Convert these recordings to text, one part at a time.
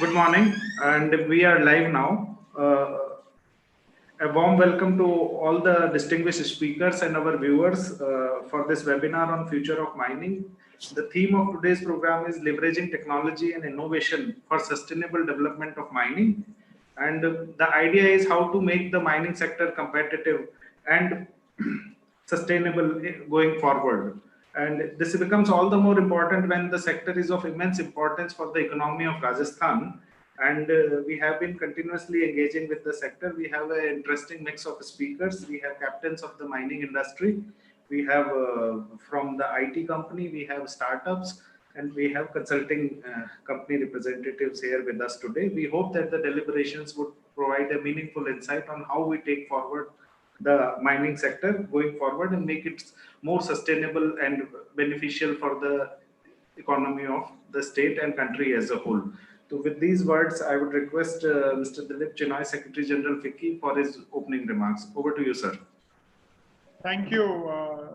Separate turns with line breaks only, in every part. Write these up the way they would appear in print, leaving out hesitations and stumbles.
Good morning, and we are live now. A warm welcome to all the distinguished speakers and our viewers for this webinar on future of mining. The theme of today's program is leveraging technology and innovation for sustainable development of mining. And the idea is how to make the mining sector competitive and sustainable going forward. And this becomes all the more important when the sector is of immense importance for the economy of Rajasthan. And we have been continuously engaging with the sector. We have an interesting mix of speakers. We have captains of the mining industry. We have from the IT company, we have startups, and we have consulting company representatives here with us today. We hope that the deliberations would provide a meaningful insight on how we take forward the mining sector going forward and make it more sustainable and beneficial for the economy of the state and country as a whole. So with these words, I would request Mr. Dilip, Chenoy, Secretary General FICCI, for his opening remarks. Over to you, sir.
Thank you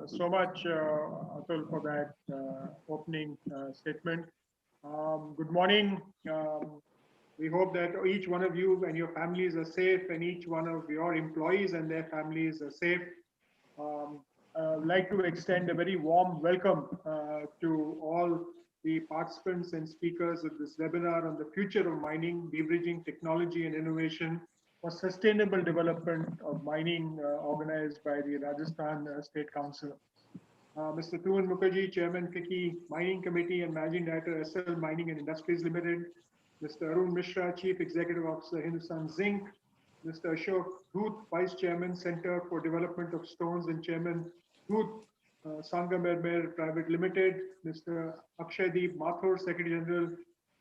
so much, Atul, for that opening statement. Good morning. We hope that each one of you and your families are safe, and each one of your employees and their families are safe. I'd like to extend a very warm welcome to all the participants and speakers of this webinar on the future of mining, leveraging technology and innovation for sustainable development of mining, organized by the Rajasthan State Council. Mr. Tuhin Mukherjee, Chairman FICCI Mining Committee and Managing Director Essel Mining and Industries Limited, Mr. Arun Mishra, Chief Executive Officer Hindustan Zinc, Mr. Ashok, Dhoot, Vice Chairman, Center for Development of Stones and Chairman, Dhoot, Sangemermer Private Limited, Mr. Akshaydeep, Mathur, Secretary General,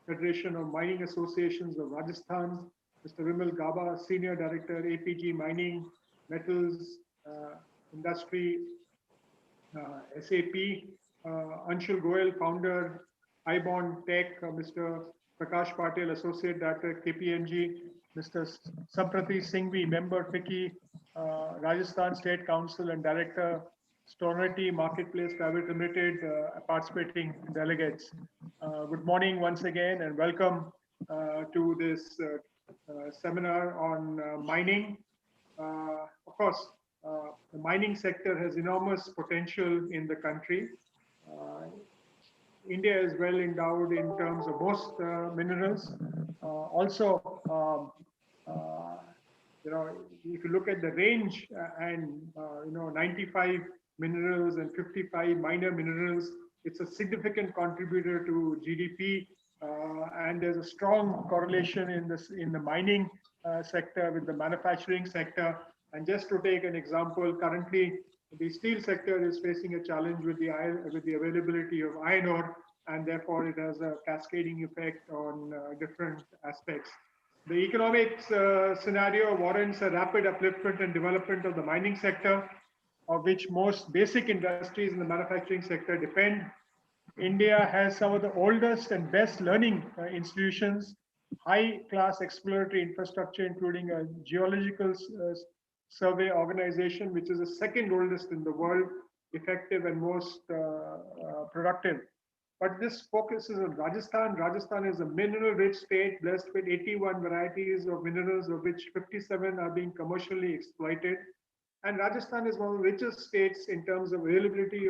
Federation of Mining Associations of Rajasthan, Mr. Vimal, Gaba, Senior Director, APG Mining, Metals, Industry, SAP, Anshul, Goyal, Founder, AiBorne Tech, Mr. Prakash, Patil, Associate Director, KPMG, Mr. Samprati, Singhvi, Member, FICCI, Rajasthan State Council and Director, Stonorti Marketplace Private Limited, participating delegates. Good morning once again and welcome to this seminar on mining. Of course, the mining sector has enormous potential in the country. India is well endowed in terms of most minerals. If you look at the range and 95 minerals and 55 minor minerals, it's a significant contributor to GDP, and there's a strong correlation in the mining sector with the manufacturing sector. And just to take an example, currently the steel sector is facing a challenge with the availability of iron ore, and therefore it has a cascading effect on different aspects. The economic scenario warrants a rapid upliftment and development of the mining sector, of which most basic industries in the manufacturing sector depend. India has some of the oldest and best learning institutions, high-class exploratory infrastructure, including a geological survey organization, which is the second oldest in the world, effective and most productive. But this focuses on Rajasthan. Rajasthan is a mineral-rich state blessed with 81 varieties of minerals, of which 57 are being commercially exploited. And Rajasthan is one of the richest states in terms of availability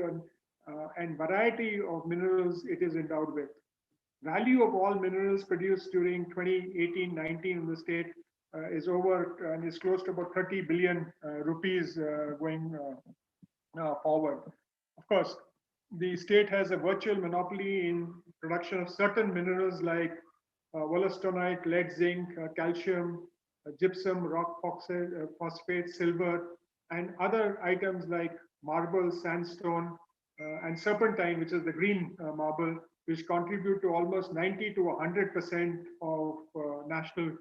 and variety of minerals it is endowed with. Value of all minerals produced during 2018-19 in the state is over and is close to about 30 billion rupees going forward. Of course, the state has a virtual monopoly in production of certain minerals like wollastonite, lead, zinc, calcium, gypsum, rock phosphate, silver, and other items like marble, sandstone, and serpentine, which is the green marble, which contribute to almost 90 to 100% of national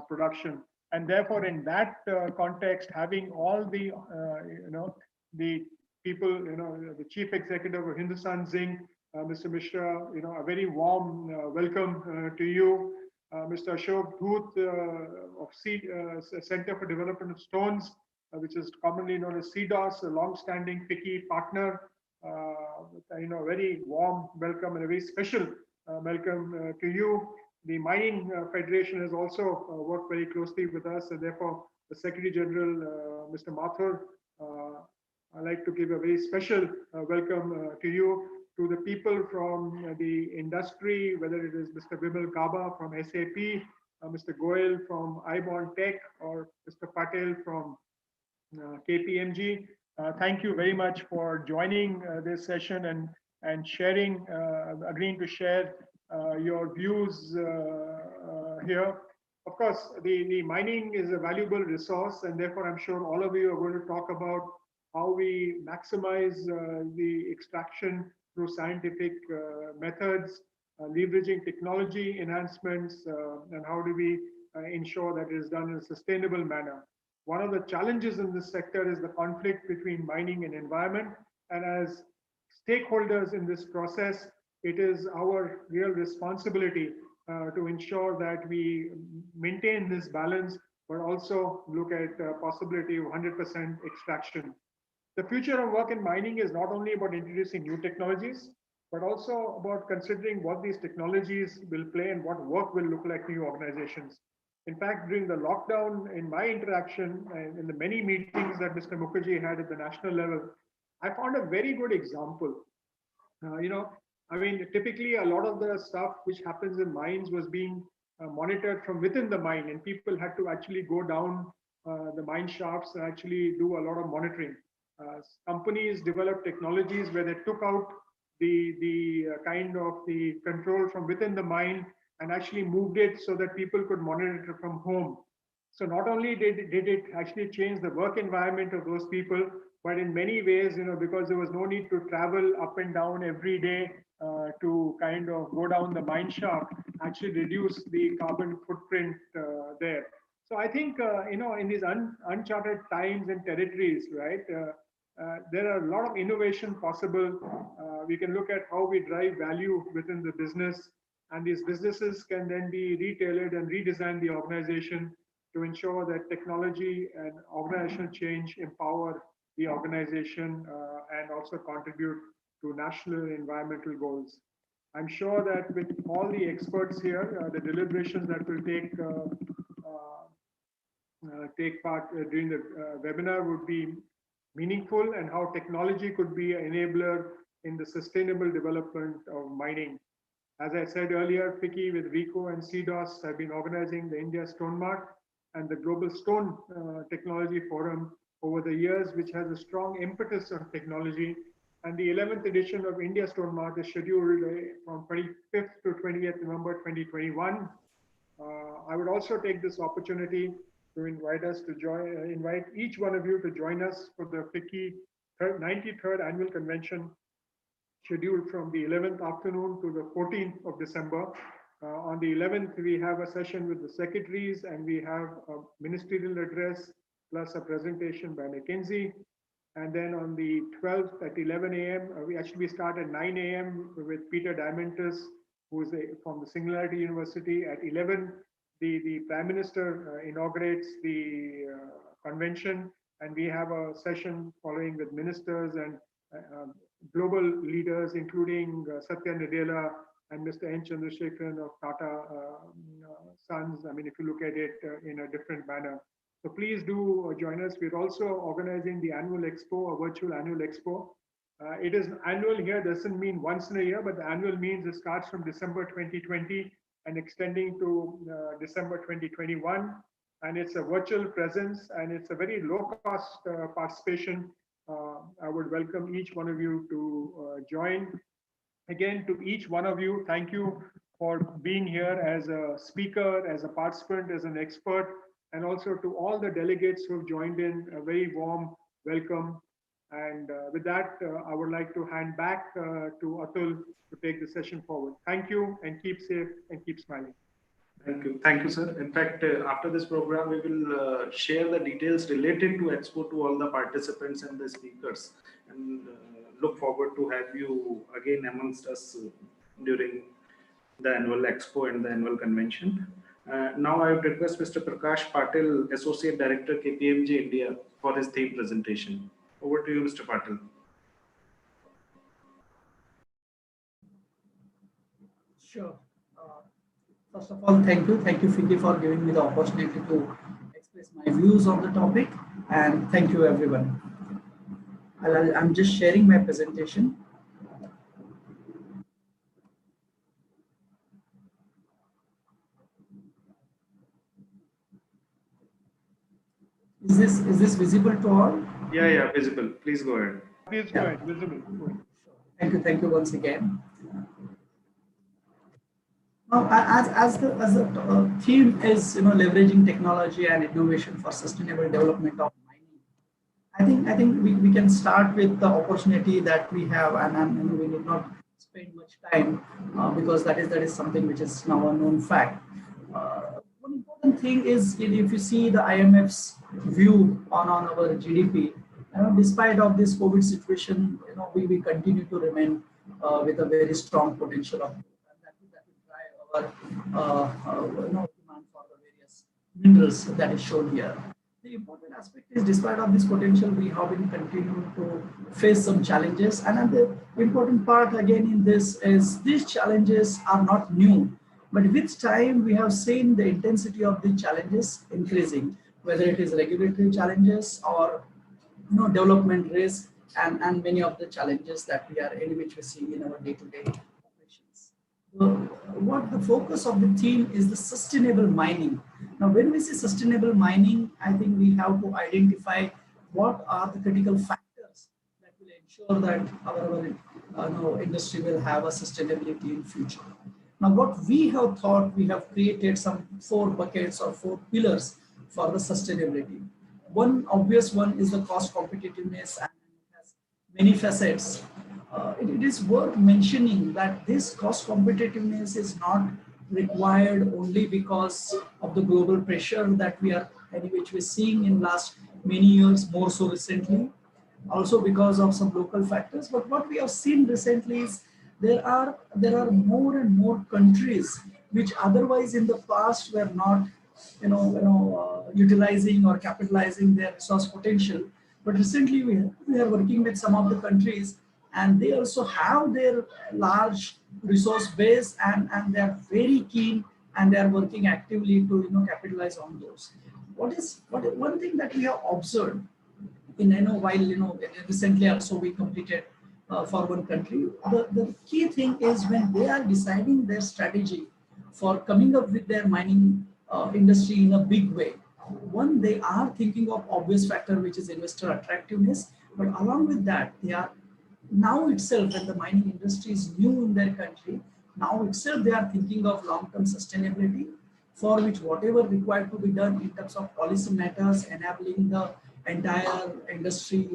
production. And therefore, in that context, having all the the people, the chief executive of Hindustan Zinc, Mr. Mishra, a very warm welcome to you. Mr. Ashok Dhoot of Center for Development of Stones, which is commonly known as Cdos, a long-standing FICCI partner. Very warm welcome and a very special welcome to you. The Mining Federation has also worked very closely with us, and therefore the Secretary General, Mr. Mathur, I'd like to give a very special welcome to you, to the people from the industry, whether it is Mr. Vimal Gaba from SAP, Mr. Goyal from AiBorne Tech, or Mr. Patil from KPMG. Thank you very much for joining this session and sharing, agreeing to share your views here. Of course, the mining is a valuable resource, and therefore I'm sure all of you are going to talk about how we maximize the extraction through scientific methods, leveraging technology enhancements, and how do we ensure that it is done in a sustainable manner. One of the challenges in this sector is the conflict between mining and environment. And as stakeholders in this process, it is our real responsibility to ensure that we maintain this balance, but also look at the possibility of 100% extraction. The future of work in mining is not only about introducing new technologies, but also about considering what these technologies will play and what work will look like to your organizations. In fact, during the lockdown, in my interaction and in the many meetings that Mr. Mukherjee had at the national level, I found a very good example. Typically a lot of the stuff which happens in mines was being monitored from within the mine, and people had to actually go down the mine shafts and actually do a lot of monitoring. Companies developed technologies where they took out the kind of the control from within the mine and actually moved it so that people could monitor it from home. So not only did it actually change the work environment of those people, but in many ways, because there was no need to travel up and down every day to kind of go down the mine shaft, actually reduce the carbon footprint there. So I think, in these uncharted times and territories, right, there are a lot of innovation possible. We can look at how we drive value within the business, and these businesses can then be retailored and redesign the organization to ensure that technology and organizational change empower the organization and also contribute to national environmental goals. I'm sure that with all the experts here, the deliberations that will take part during the webinar would be meaningful, and how technology could be an enabler in the sustainable development of mining. As I said earlier, FICCI with RICO and Cdos have been organizing the India Stone Mart and the Global Stone Technology Forum over the years, which has a strong impetus on technology. And the 11th edition of India Stone Mart is scheduled from 25th to 20th November 2021. I would also take this opportunity to invite each one of you to join us for the FICCI 93rd Annual Convention, scheduled from the 11th afternoon to the 14th of December. On the 11th, we have a session with the secretaries, and we have a ministerial address plus a presentation by McKinsey. And then on the 12th at 11 a.m., we start at 9 a.m. with Peter Diamandis, who is from the Singularity University. At 11, the Prime Minister inaugurates the convention, and we have a session following with ministers and global leaders, including Satya Nadella and Mr. N. Chandrasekharan of Tata Sons. If you look at it in a different manner. So please do join us. We're also organizing the annual expo, a virtual annual expo. It is annual here, doesn't mean once in a year, but the annual means it starts from December 2020 and extending to December 2021. And it's a virtual presence, and it's a very low cost participation. I would welcome each one of you to join. Again, to each one of you, thank you for being here as a speaker, as a participant, as an expert, and also to all the delegates who have joined in, a very warm welcome. And with that, I would like to hand back to Atul to take the session forward. Thank you, and keep safe and keep smiling.
Thank you, sir. In fact, after this program, we will share the details related to Expo to all the participants and the speakers, and look forward to have you again amongst us during the annual Expo and the annual convention. Now I would request Mr. Prakash Patil, Associate Director, KPMG India, for his theme presentation. Over to you, Mr. Patil.
Sure. First of all, thank you, FICCI, for giving me the opportunity to express my views on the topic, and thank you, everyone. I'm just sharing my presentation. Is this visible to all?
Yeah, visible. Please go ahead.
Please go ahead, visible. Go ahead.
Thank you once again. Now, as the theme is leveraging technology and innovation for sustainable development of mining, I think we can start with the opportunity that we have, and we need not spend much time because that is something which is now a known fact. One important thing is if you see the IMF's view on our GDP, despite of this COVID situation, we continue to remain with a very strong potential of growth, and that will drive our demand for the various minerals that is shown here. The important aspect is, despite of this potential, we have been continuing to face some challenges, and then the important part again in this is these challenges are not new, but with time we have seen the intensity of the challenges increasing, whether it is regulatory challenges or development risk, and many of the challenges that we are in which we see in our day-to-day operations. What the focus of the theme is the sustainable mining. Now, when we say sustainable mining, I think we have to identify what are the critical factors that will ensure that our industry will have a sustainability in future. Now, what we have thought, we have created some 4 buckets or 4 pillars for the sustainability. One obvious one is the cost competitiveness, and it has many facets. It is worth mentioning that this cost competitiveness is not required only because of the global pressure that we are which we're seeing in last many years, more so recently, also because of some local factors. But what we have seen recently is there are more and more countries which otherwise in the past were not utilizing or capitalizing their resource potential. But recently we are working with some of the countries, and they also have their large resource base, and they are very keen, and they are working actively to capitalize on those. One thing that we have observed in while recently also we completed for one country, the key thing is when they are deciding their strategy for coming up with their mining industry in a big way. One, they are thinking of obvious factor, which is investor attractiveness, but along with that, they are now itself, when the mining industry is new in their country, now itself they are thinking of long-term sustainability, for which whatever required to be done in terms of policy matters, enabling the entire industry,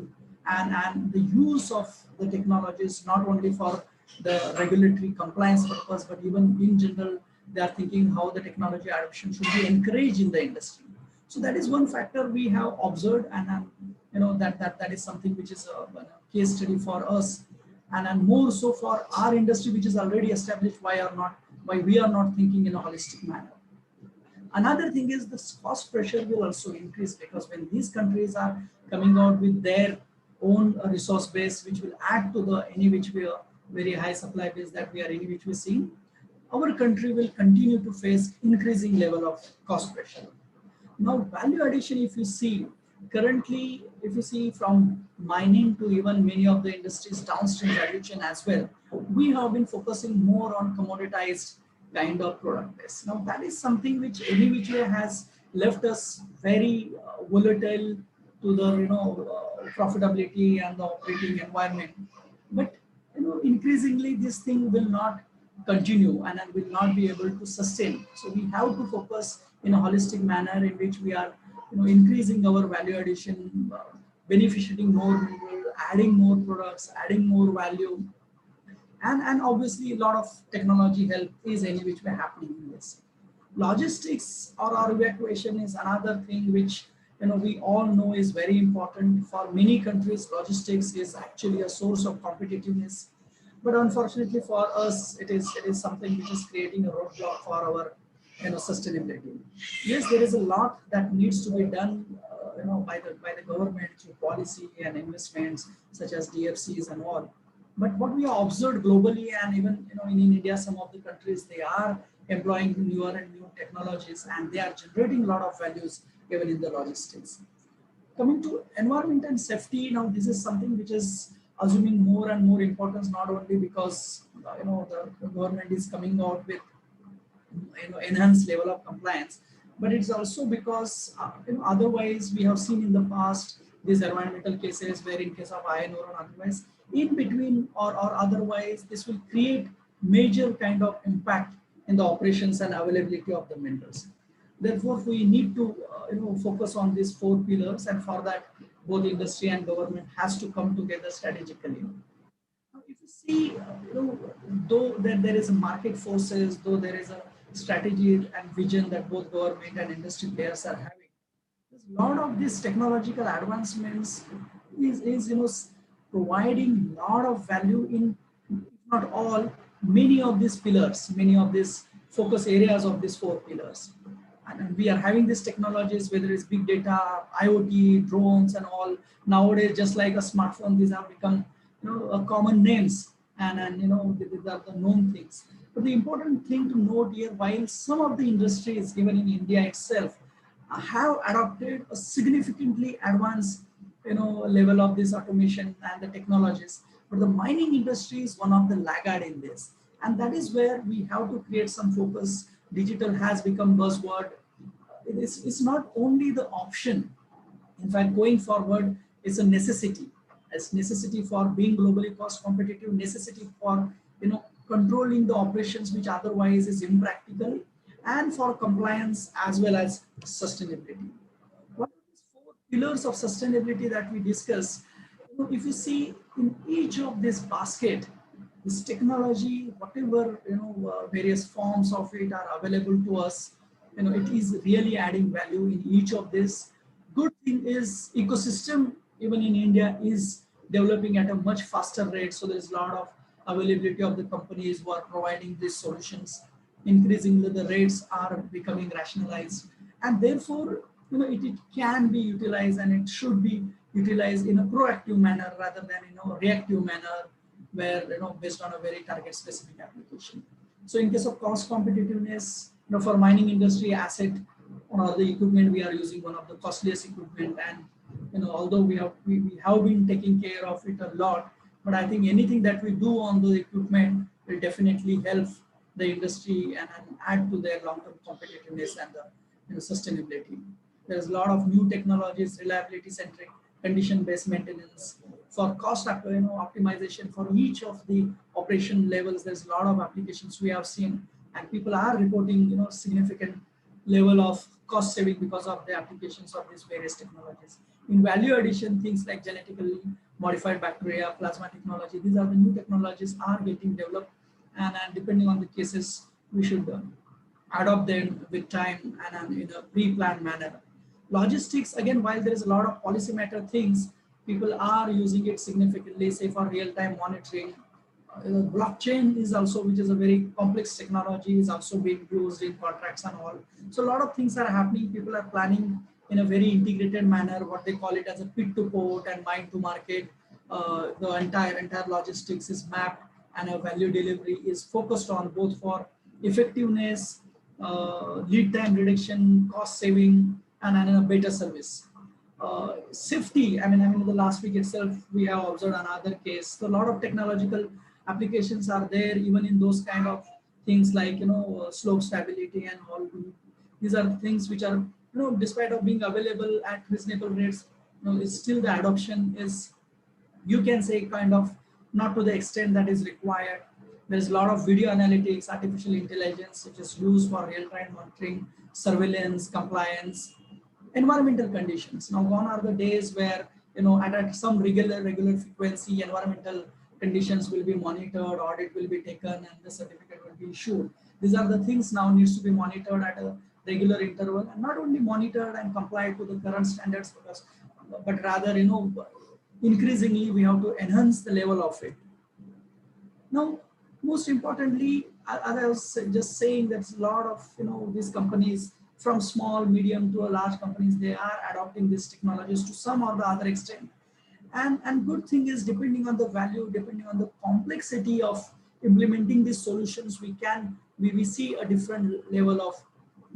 and the use of the technologies, not only for the regulatory compliance purpose, but even in general, they are thinking how the technology adoption should be encouraged in the industry. So that is one factor we have observed, and that is something which is a case study for us, and more so for our industry, which is already established. Why we are not thinking in a holistic manner. Another thing is the cost pressure will also increase, because when these countries are coming out with their own resource base, which will add to the very high supply base that we are in which we see, our country will continue to face increasing level of cost pressure. Now, value addition, if you see, currently, if you see from mining to even many of the industries downstream value chain as well, we have been focusing more on commoditized kind of product base. Now, that is something which has left us very volatile to the profitability and the operating environment. But increasingly, this thing will not continue and will not be able to sustain. So we have to focus in a holistic manner in which we are increasing our value addition, benefiting more people, adding more products, adding more value, and obviously a lot of technology help is in which way happening in this. Logistics or evacuation is another thing which we all know is very important for many countries. Logistics is actually a source of competitiveness, but unfortunately for us, it is something which is creating a roadblock for our sustainability. Yes, there is a lot that needs to be done by the government through policy and investments such as DFCs and all. But what we have observed globally, and even in India, some of the countries, they are employing newer and new technologies, and they are generating a lot of values even in the logistics. Coming to environment and safety, now this is something which is assuming more and more importance, not only because the government is coming out with enhanced level of compliance, but it's also because otherwise we have seen in the past these environmental cases where in case of iron ore or otherwise in between or otherwise this will create major kind of impact in the operations and availability of the minerals. Therefore, we need to focus on these 4 pillars, and for that, both industry and government has to come together strategically. Now, if you see, though that there is a market forces, though there is a strategy and vision that both government and industry players are having, there's a lot of these technological advancements is providing a lot of value in, if not all, many of these pillars, many of these focus areas of these 4 pillars. And we are having these technologies, whether it's big data, IoT, drones, and all. Nowadays, just like a smartphone, these have become common names, and these are the known things. But the important thing to note here, while some of the industries, even in India itself, have adopted a significantly advanced level of this automation and the technologies, but the mining industry is one of the laggard in this, and that is where we have to create some focus. Digital has become buzzword. It's not only the option. In fact, going forward, it's a necessity. It's necessity for being globally cost competitive, necessity for controlling the operations which otherwise is impractical, and for compliance as well as sustainability. What are these 4 pillars of sustainability that we discuss? If you see in each of this basket, this technology, whatever various forms of it are available to us, it is really adding value in each of this. Good thing is ecosystem even in India is developing at a much faster rate, so there's a lot of availability of the companies who are providing these solutions. Increasingly the rates are becoming rationalized, and therefore it can be utilized, and it should be utilized in a proactive manner rather than in a reactive manner, where based on a very target specific application. So in case of cost competitiveness, for mining industry asset or the equipment, we are using one of the costliest equipment, and although we have been taking care of it a lot, but I think anything that we do on the equipment will definitely help the industry and add to their long-term competitiveness and the sustainability. There's a lot of new technologies, reliability centric, condition-based maintenance, for cost optimization for each of the operation levels. There's a lot of applications we have seen, and people are reporting significant level of cost saving because of the applications of these various technologies. In value addition, things like genetically modified bacteria, plasma technology, these are the new technologies are getting developed, and depending on the cases, we should adopt them with time and in a pre-planned manner. Logistics, again, while there is a lot of policy matter things, people are using it significantly, say for real-time monitoring. Blockchain is also, which is a very complex technology, is also being used in contracts and all. So a lot of things are happening. People are planning in a very integrated manner, what they call it as a pit to port and mine to market. The entire logistics is mapped, and a value delivery is focused on both for effectiveness, lead time reduction, cost saving, and a better service. Safety, I mean, the last week itself, we have observed another case. So a lot of technological applications are there, even in those kind of things like, slope stability and all. These are things which are, despite of being available at reasonable rates, it's still the adoption is, you can say, kind of not to the extent that is required. There's a lot of video analytics, artificial intelligence, which is used for real-time monitoring, surveillance, compliance, environmental conditions. Now gone are the days where at some regular frequency environmental conditions will be monitored, audit will be taken, and the certificate will be issued. These are the things now needs to be monitored at a regular interval, and not only monitored and complied to the current standards, but rather increasingly we have to enhance the level of it. Now, most importantly, as I was just saying, that's a lot of these companies, from small, medium to a large companies, they are adopting these technologies to some or the other extent. And good thing is, depending on the value, depending on the complexity of implementing these solutions, we can we see a different level of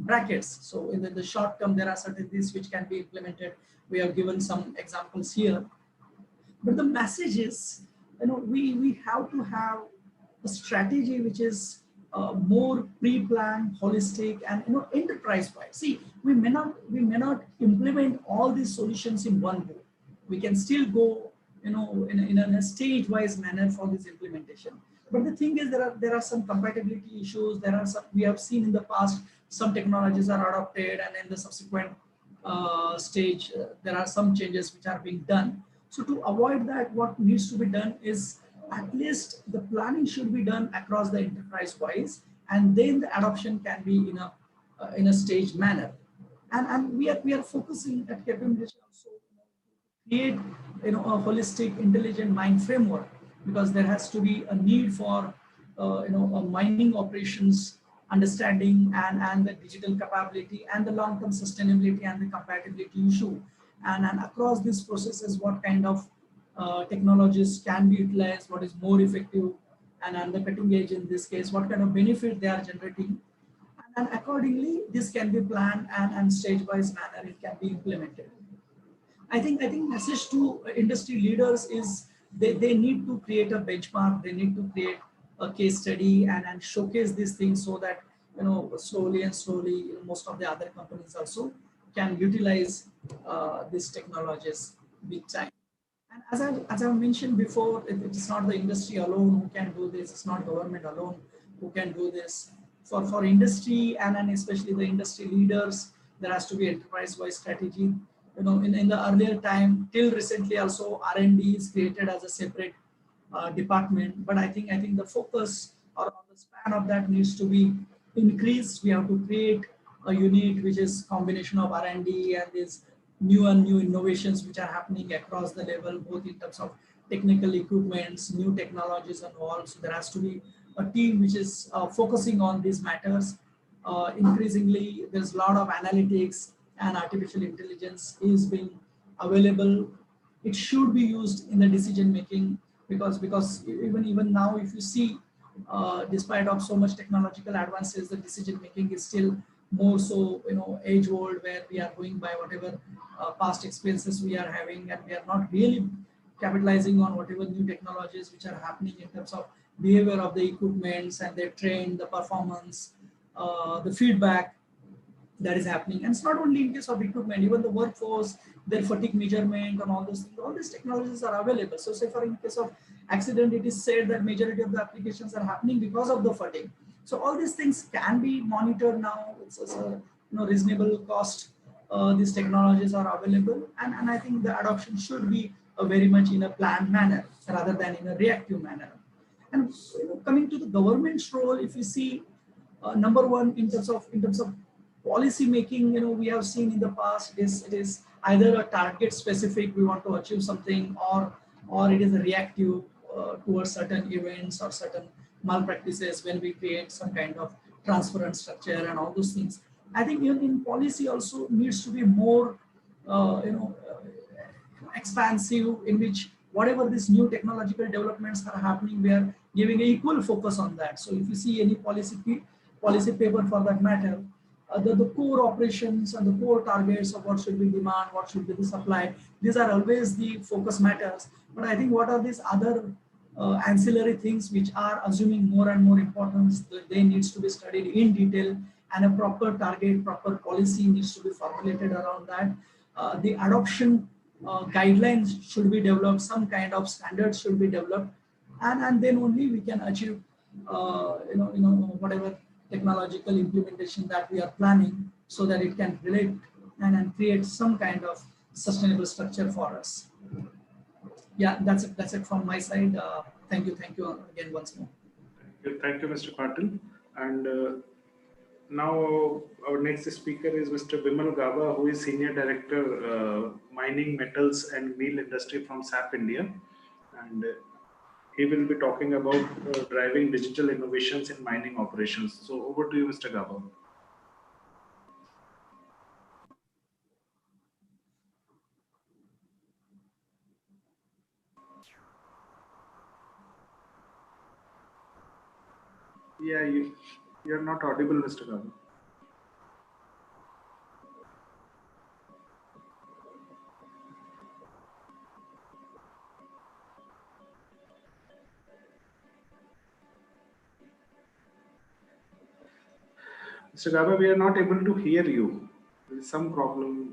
brackets. So in the short term, there are certain things which can be implemented. We have given some examples here. But the message is, we have to have a strategy which is more pre-planned, holistic, and enterprise-wide. See, we may not implement all these solutions in one go. We can still go, in a stage-wise manner for this implementation. But the thing is, there are some compatibility issues. There are some we have seen in the past. Some technologies are adopted, and in the subsequent stage, there are some changes which are being done. So to avoid that, what needs to be done is at least the planning should be done across the enterprise wise, and then the adoption can be in a staged manner. And we are focusing at KPMG also to create a holistic, intelligent mine framework, because there has to be a need for a mining operations understanding and the digital capability and the long-term sustainability and the compatibility issue. And across these processes, what kind of technologies can be utilized, what is more effective, and the cutting edge in this case, what kind of benefit they are generating. And accordingly, this can be planned and stage-wise manner it can be implemented. I think message to industry leaders is they need to create a benchmark, they need to create a case study and showcase these things, so that slowly and slowly most of the other companies also can utilize these technologies big time. And as I mentioned before, it's not the industry alone who can do this. It's not government alone who can do this. For industry and especially the industry leaders, there has to be enterprise-wide strategy. In the earlier time, till recently also, R&D is created as a separate department. But I think the focus or the span of that needs to be increased. We have to create a unit which is combination of R&D and these new innovations which are happening across the level, both in terms of technical equipments, new technologies and all. So there has to be a team which is focusing on these matters. Increasingly, there's a lot of analytics and artificial intelligence is being available. It should be used in the decision making, because even now, if you see, despite of so much technological advances, the decision making is still more so age old, where we are going by whatever past experiences we are having, and we are not really capitalizing on whatever new technologies which are happening in terms of behavior of the equipments and their trend, the performance, the feedback that is happening. And it's not only in case of equipment, even the workforce, their fatigue measurement and all those things, all these technologies are available. So say for in case of accident, it is said that majority of the applications are happening because of the fatigue. So all these things can be monitored now. It's a reasonable cost. These technologies are available, and I think the adoption should be very much in a planned manner rather than in a reactive manner. And coming to the government's role, if you see, number one, in terms of policy making, we have seen in the past it is either a target specific, we want to achieve something, or it is a reactive towards certain events or certain malpractices when we create some kind of transparent structure and all those things. I think even in policy also needs to be more expansive, in which whatever these new technological developments are happening, we are giving an equal focus on that. So if you see any policy paper for that matter, the core operations and the core targets of what should be demand, what should be the supply, these are always the focus matters. But I think what are these other ancillary things which are assuming more and more importance, they needs to be studied in detail, and a proper target, proper policy needs to be formulated around that. The adoption guidelines should be developed, some kind of standards should be developed, and then only we can achieve whatever technological implementation that we are planning, so that it can relate and create some kind of sustainable structure for us. Yeah, that's it from my side. Thank you again once more.
Thank you, Mr. Patil. And now our next speaker is Mr. Vimal Gaba, who is Senior Director, Mining, Metals and Meal Industry from SAP India. And he will be talking about driving digital innovations in mining operations. So over to you, Mr. Gaba. Yeah, You are not audible, Mr. Gaba. Mr. Gaba, we are not able to hear you. There is some problem.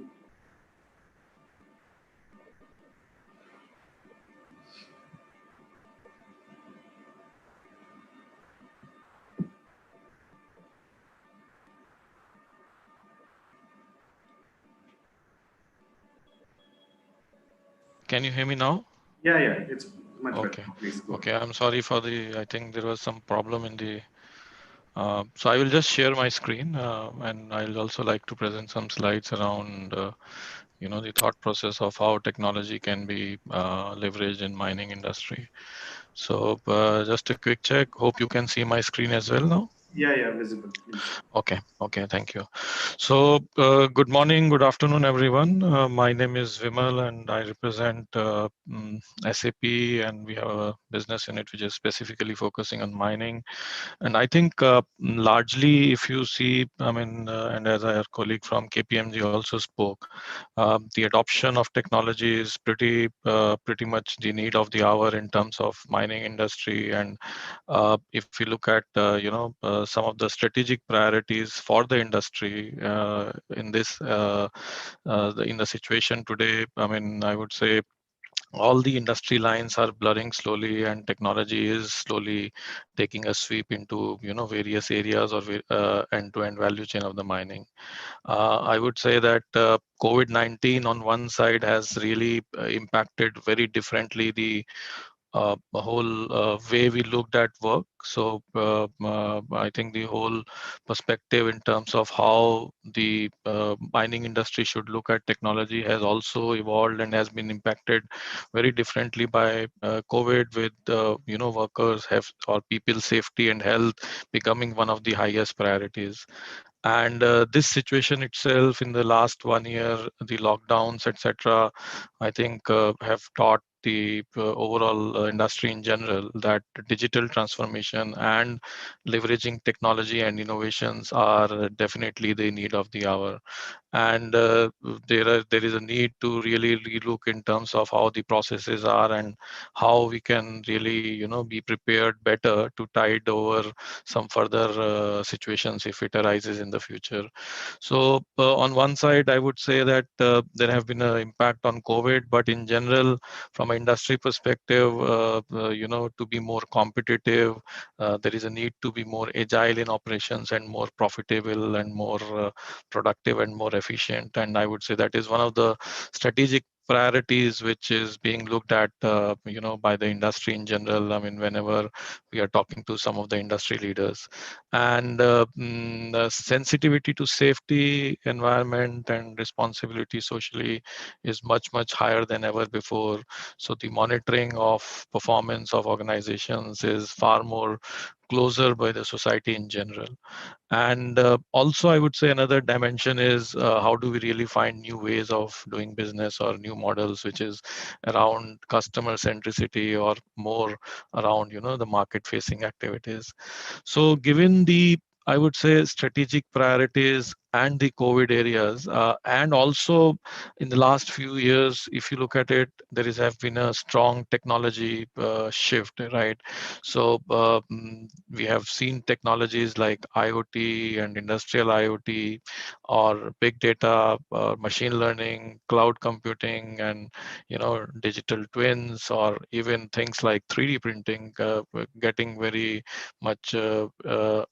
Can you hear me now?
Yeah, it's much better.
Okay.
Please go.
Okay, I'm sorry for I think there was some problem in the, so I will just share my screen and I'll also like to present some slides around, the thought process of how technology can be leveraged in mining industry. So just a quick check. Hope you can see my screen as well now.
Yeah, visible, please.
Okay, thank you. So, good morning, good afternoon, everyone. My name is Vimal and I represent SAP, and we have a business unit which is specifically focusing on mining. And I think largely, if you see, and as our colleague from KPMG also spoke, the adoption of technology is pretty much the need of the hour in terms of mining industry. And if we look at some of the strategic priorities for the industry in the situation today, I would say all the industry lines are blurring slowly, and technology is slowly taking a sweep into various areas or end-to-end value chain of the mining. I would say that COVID-19 on one side has really impacted very differently the whole way we looked at work. So I think the whole perspective in terms of how the mining industry should look at technology has also evolved and has been impacted very differently by COVID, with workers have or people's safety and health becoming one of the highest priorities. And this situation itself in the last 1 year, the lockdowns, etc., I think have taught the overall industry in general that digital transformation and leveraging technology and innovations are definitely the need of the hour. And there is a need to really relook in terms of how the processes are and how we can really be prepared better to tide over some further situations if it arises in the future. So on one side, I would say that there have been an impact on COVID, but in general, from an industry perspective, to be more competitive, there is a need to be more agile in operations and more profitable and more productive and more efficient. And I would say that is one of the strategic priorities which is being looked at by the industry in general. Whenever we are talking to some of the industry leaders, and the sensitivity to safety, environment, and responsibility socially is much higher than ever before. So the monitoring of performance of organizations is far more closer by the society in general. And also, I would say another dimension is how do we really find new ways of doing business or new models, which is around customer centricity or more around the market facing activities. So given the, I would say, strategic priorities and the COVID areas, and also in the last few years, if you look at it, have been a strong technology shift, right? So we have seen technologies like IoT and industrial IoT, or big data, machine learning, cloud computing, and digital twins, or even things like 3D printing getting very much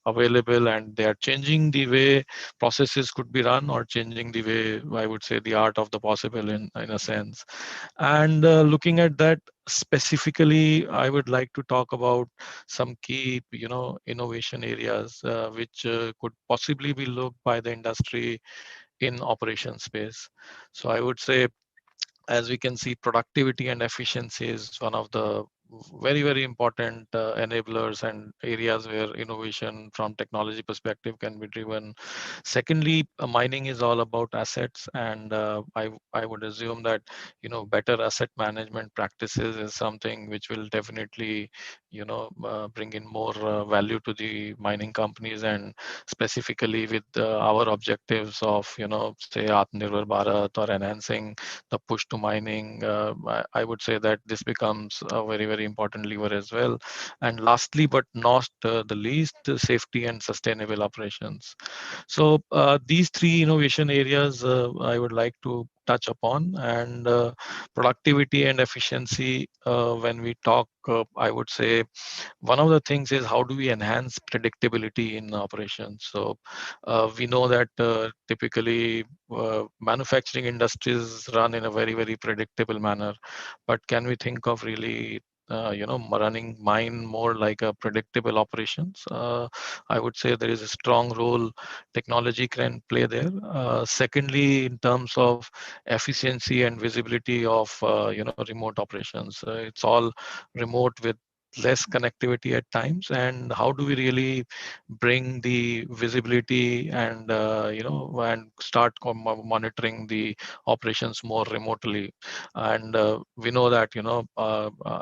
available, and they are changing the way processes could be run, or changing the way, I would say, the art of the possible in a sense. And looking at that specifically, I would like to talk about some key innovation areas which could possibly be looked by the industry in operation space. So I would say, as we can see, productivity and efficiency is one of the very, very important enablers and areas where innovation from technology perspective can be driven. Secondly, mining is all about assets, and I would assume that better asset management practices is something which will definitely bring in more value to the mining companies, and specifically with our objectives of say Atmanirbhar Bharat or enhancing the push to mining. I would say that this becomes a very, very important lever as well. And lastly, but not the least, safety and sustainable operations. So these three innovation areas I would like to touch upon. And productivity and efficiency, when we talk, I would say one of the things is how do we enhance predictability in operations. So we know that typically manufacturing industries run in a very, very predictable manner, but can we think of really running mine more like a predictable operations? I would say there is a strong role technology can play there. Secondly, in terms of efficiency and visibility of remote operations, it's all remote with less connectivity at times, and how do we really bring the visibility and and start monitoring the operations more remotely. And we know that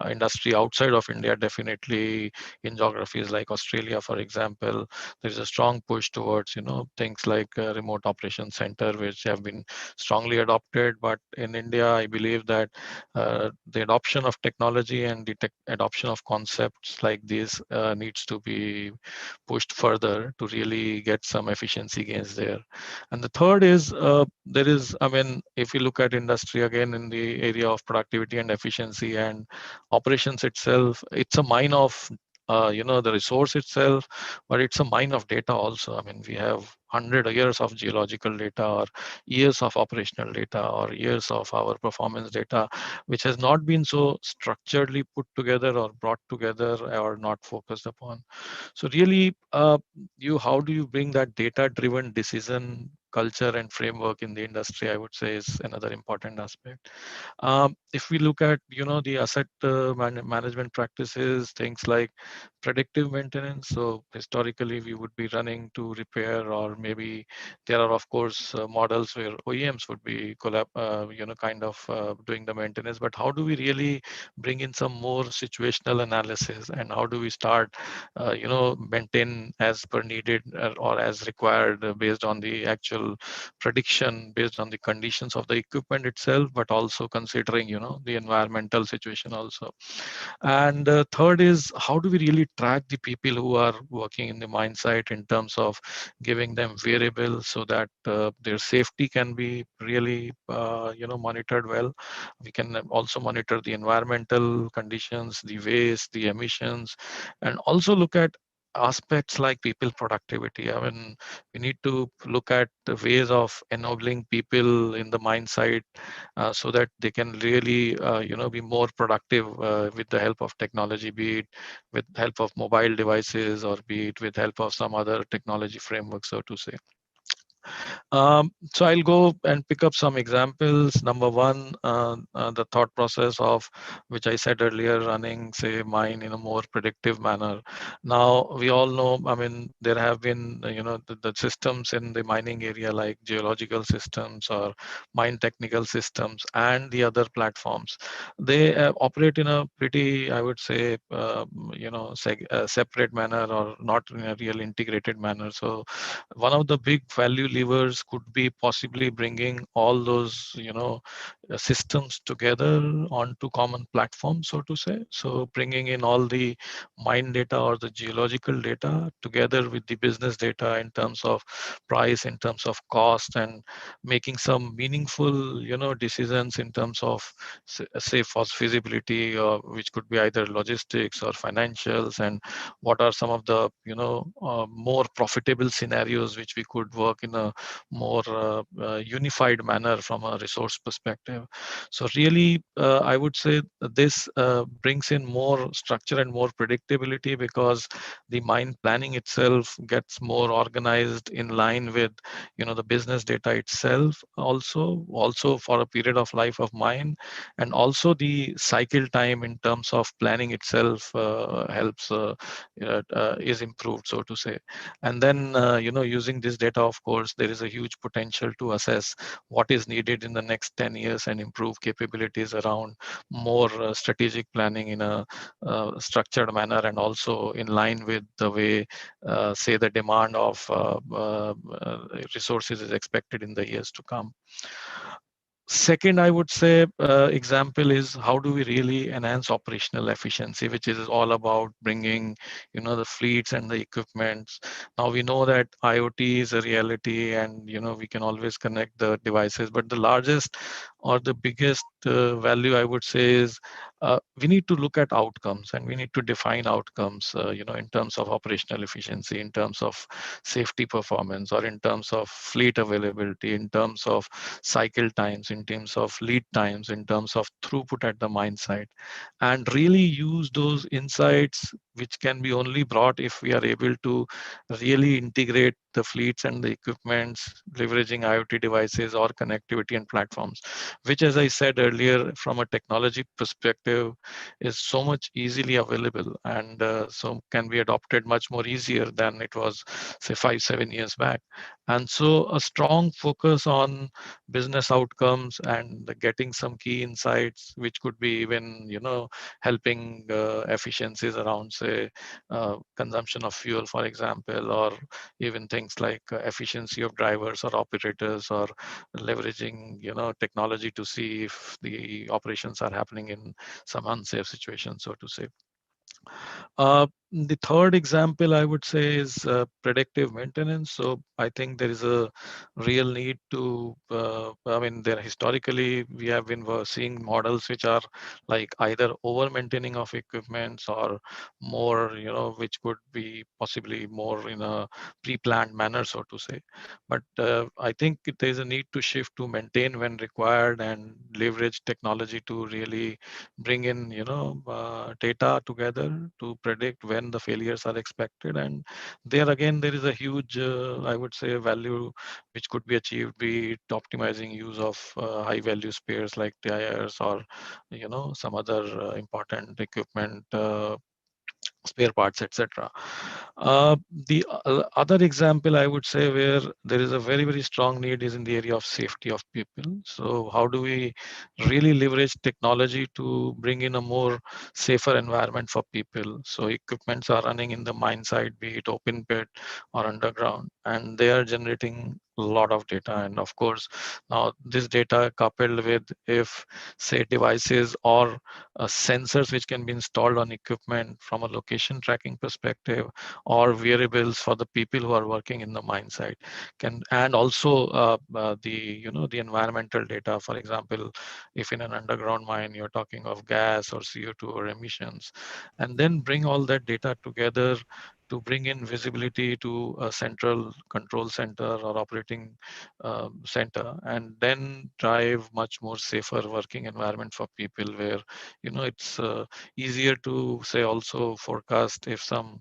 industry outside of India, definitely in geographies like Australia, for example, there is a strong push towards things like remote operation center, which have been strongly adopted. But in India, I believe that the adoption of technology and the adoption of concepts like this needs to be pushed further to really get some efficiency gains there. And the third is there is, I mean, if you look at industry again in the area of productivity and efficiency and operations itself, it's a mine of the resource itself, but it's a mine of data also. I mean, we have 100 years of geological data, or years of operational data, or years of our performance data, which has not been so structuredly put together or brought together or not focused upon. So really, how do you bring that data-driven decision culture and framework in the industry? I would say is another important aspect. If we look at the asset management practices, things like predictive maintenance. So historically, we would be running to repair, or maybe there are of course models where OEMs would be kind of doing the maintenance. But how do we really bring in some more situational analysis, and how do we start maintain as per needed or as required based on the actual prediction, based on the conditions of the equipment itself, but also considering the environmental situation also. And third is how do we really track the people who are working in the mine site in terms of giving them variables so that their safety can be really monitored well. We can also monitor the environmental conditions, the waste, the emissions, and also look at aspects like people productivity. I mean, we need to look at the ways of enabling people in the mine site so that they can really be more productive with the help of technology, be it with help of mobile devices, or be it with help of some other technology framework, so to say. So I'll go and pick up some examples. Number one, the thought process of which I said earlier, running, say, mine in a more predictive manner. Now, we all know, I mean, there have been, the systems in the mining area like geological systems or mine technical systems and the other platforms. They operate in a pretty, I would say, separate manner, or not in a real integrated manner. So one of the big value levers could be possibly bringing all those systems together onto common platforms, so to say. So bringing in all the mine data or the geological data together with the business data in terms of price, in terms of cost, and making some meaningful decisions in terms of say for feasibility, or which could be either logistics or financials, and what are some of the more profitable scenarios which we could work in a a more unified manner from a resource perspective. So really, I would say this brings in more structure and more predictability, because the mine planning itself gets more organized in line with the business data itself, also for a period of life of mine, and also the cycle time in terms of planning itself helps is improved, so to say. And then using this data, of course, there is a huge potential to assess what is needed in the next 10 years and improve capabilities around more strategic planning in a structured manner, and also in line with the way say the demand of resources is expected in the years to come. Second, I would say example is how do we really enhance operational efficiency, which is all about bringing the fleets and the equipments. Now we know that IoT is a reality, and we can always connect the devices, but the largest or the biggest value, I would say, is we need to look at outcomes, and we need to define outcomes in terms of operational efficiency, in terms of safety performance, or in terms of fleet availability, in terms of cycle times, in terms of lead times, in terms of throughput at the mine site, and really use those insights, which can be only brought if we are able to really integrate the fleets and the equipments, leveraging IoT devices or connectivity and platforms, which, as I said earlier, from a technology perspective, is so much easily available, and so can be adopted much more easier than it was, say, 5-7 years back. And so a strong focus on business outcomes and getting some key insights, which could be even helping efficiencies around, say, consumption of fuel, for example, or even things like efficiency of drivers or operators, or leveraging technology to see if the operations are happening in some unsafe situation, so to say. The third example I would say is predictive maintenance. So I think there is a real need to, there historically we have been seeing models which are like either over maintaining of equipments, or more, which could be possibly more in a pre-planned manner, so to say. But I think there is a need to shift to maintain when required, and leverage technology to really bring in, data together to predict when the failures are expected. And there again, there is a huge, I would say, value which could be achieved, be it optimizing use of high value spares like tires, or some other important equipment, spare parts, etc. The other example I would say where there is a very, very strong need is in the area of safety of people. So how do we really leverage technology to bring in a more safer environment for people? So equipments are running in the mine site, be it open pit or underground, and they are generating a lot of data. And of course, now this data coupled with, if say, devices or sensors which can be installed on equipment from a location tracking perspective, or variables for the people who are working in the mine site, and also the environmental data. For example, if in an underground mine you're talking of gas or CO2 or emissions, and then bring all that data together to bring in visibility to a central control center or operating center, and then drive much more safer working environment for people, where it's easier to say also forecast if some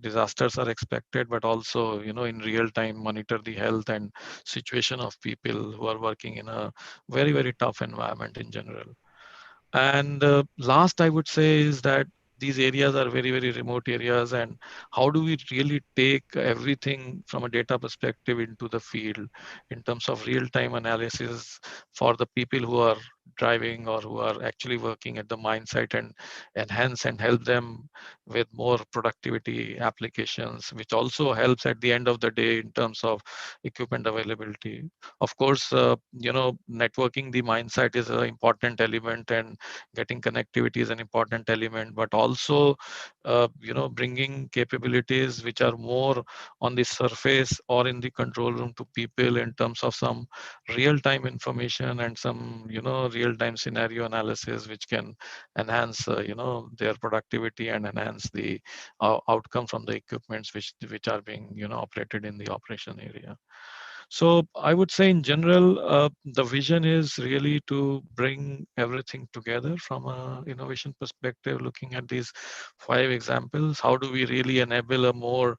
disasters are expected, but also in real time monitor the health and situation of people who are working in a very, very tough environment in general. And last, I would say, is that these areas are very, very remote areas, and how do we really take everything from a data perspective into the field in terms of real-time analysis for the people who are driving or who are actually working at the mine site, and enhance and help them with more productivity applications, which also helps at the end of the day in terms of equipment availability. Of course, networking the mine site is an important element, and getting connectivity is an important element, but also bringing capabilities which are more on the surface or in the control room to people in terms of some real-time information and some real-time scenario analysis, which can enhance their productivity and enhance the outcome from the equipments which are being operated in the operation area. So I would say in general, the vision is really to bring everything together from a innovation perspective, looking at these 5 examples. How do we really enable a more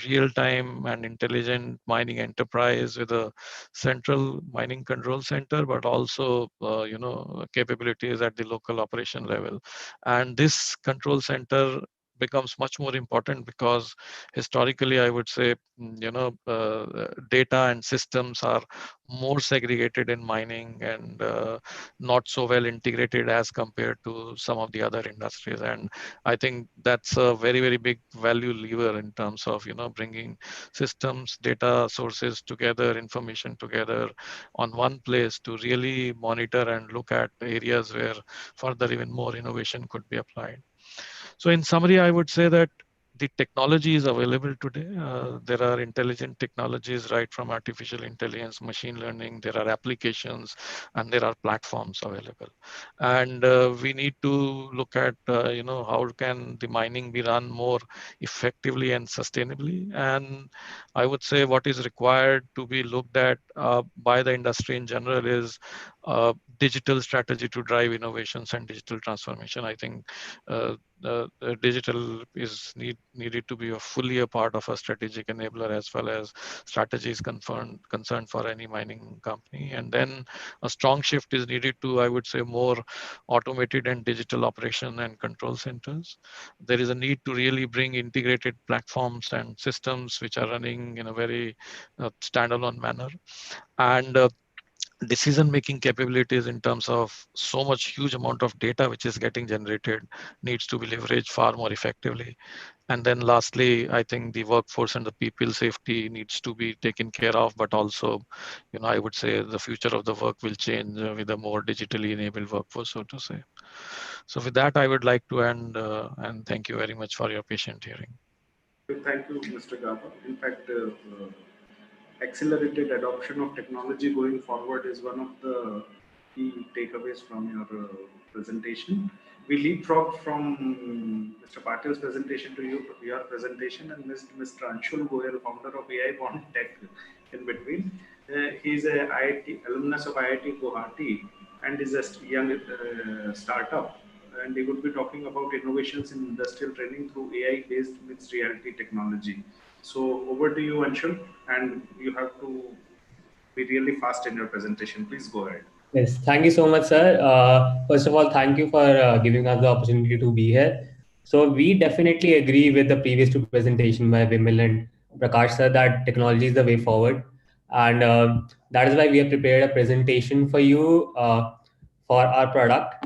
real-time and intelligent mining enterprise with a central mining control center, but also capabilities at the local operation level. And this control center becomes much more important because historically, I would say, data and systems are more segregated in mining and not so well integrated as compared to some of the other industries. And I think that's a very, very big value lever in terms of, bringing systems, data sources together, information together on one place to really monitor and look at areas where further even more innovation could be applied. So in summary, I would say that the technology is available today. There are intelligent technologies, right from artificial intelligence, machine learning. There are applications, and there are platforms available. And we need to look at, how can the mining be run more effectively and sustainably. And I would say what is required to be looked at by the industry in general is digital strategy to drive innovations and digital transformation. I think digital is needed to be fully a part of a strategic enabler as well as strategy is concerned for any mining company. And then a strong shift is needed to, I would say, more automated and digital operation and control centers. There is a need to really bring integrated platforms and systems which are running in a very standalone manner. And decision-making capabilities in terms of so much huge amount of data which is getting generated needs to be leveraged far more effectively. And then lastly, I think the workforce and the people safety needs to be taken care of, but also, I would say the future of the work will change with a more digitally enabled workforce, so to say. So with that, I would like to end and thank you very much for your patient hearing.
Thank you, Mr. Gaba. In fact, accelerated adoption of technology going forward is one of the key takeaways from your presentation. We leapfrog from Mr. Patil's presentation to your presentation, and Mr. Anshul Goyal, founder of AiBorne Tech, in between. He's a IIT alumnus of IIT Guwahati and is a young startup. And he would be talking about innovations in industrial training through AI-based mixed reality technology. So over to you, Anshul, and you have to be really fast in your presentation. Please go ahead.
Yes, thank you so much, sir. First of all, thank you for giving us the opportunity to be here. So we definitely agree with the previous two presentations by Vimal and Prakash, sir, that technology is the way forward. And that is why we have prepared a presentation for you for our product,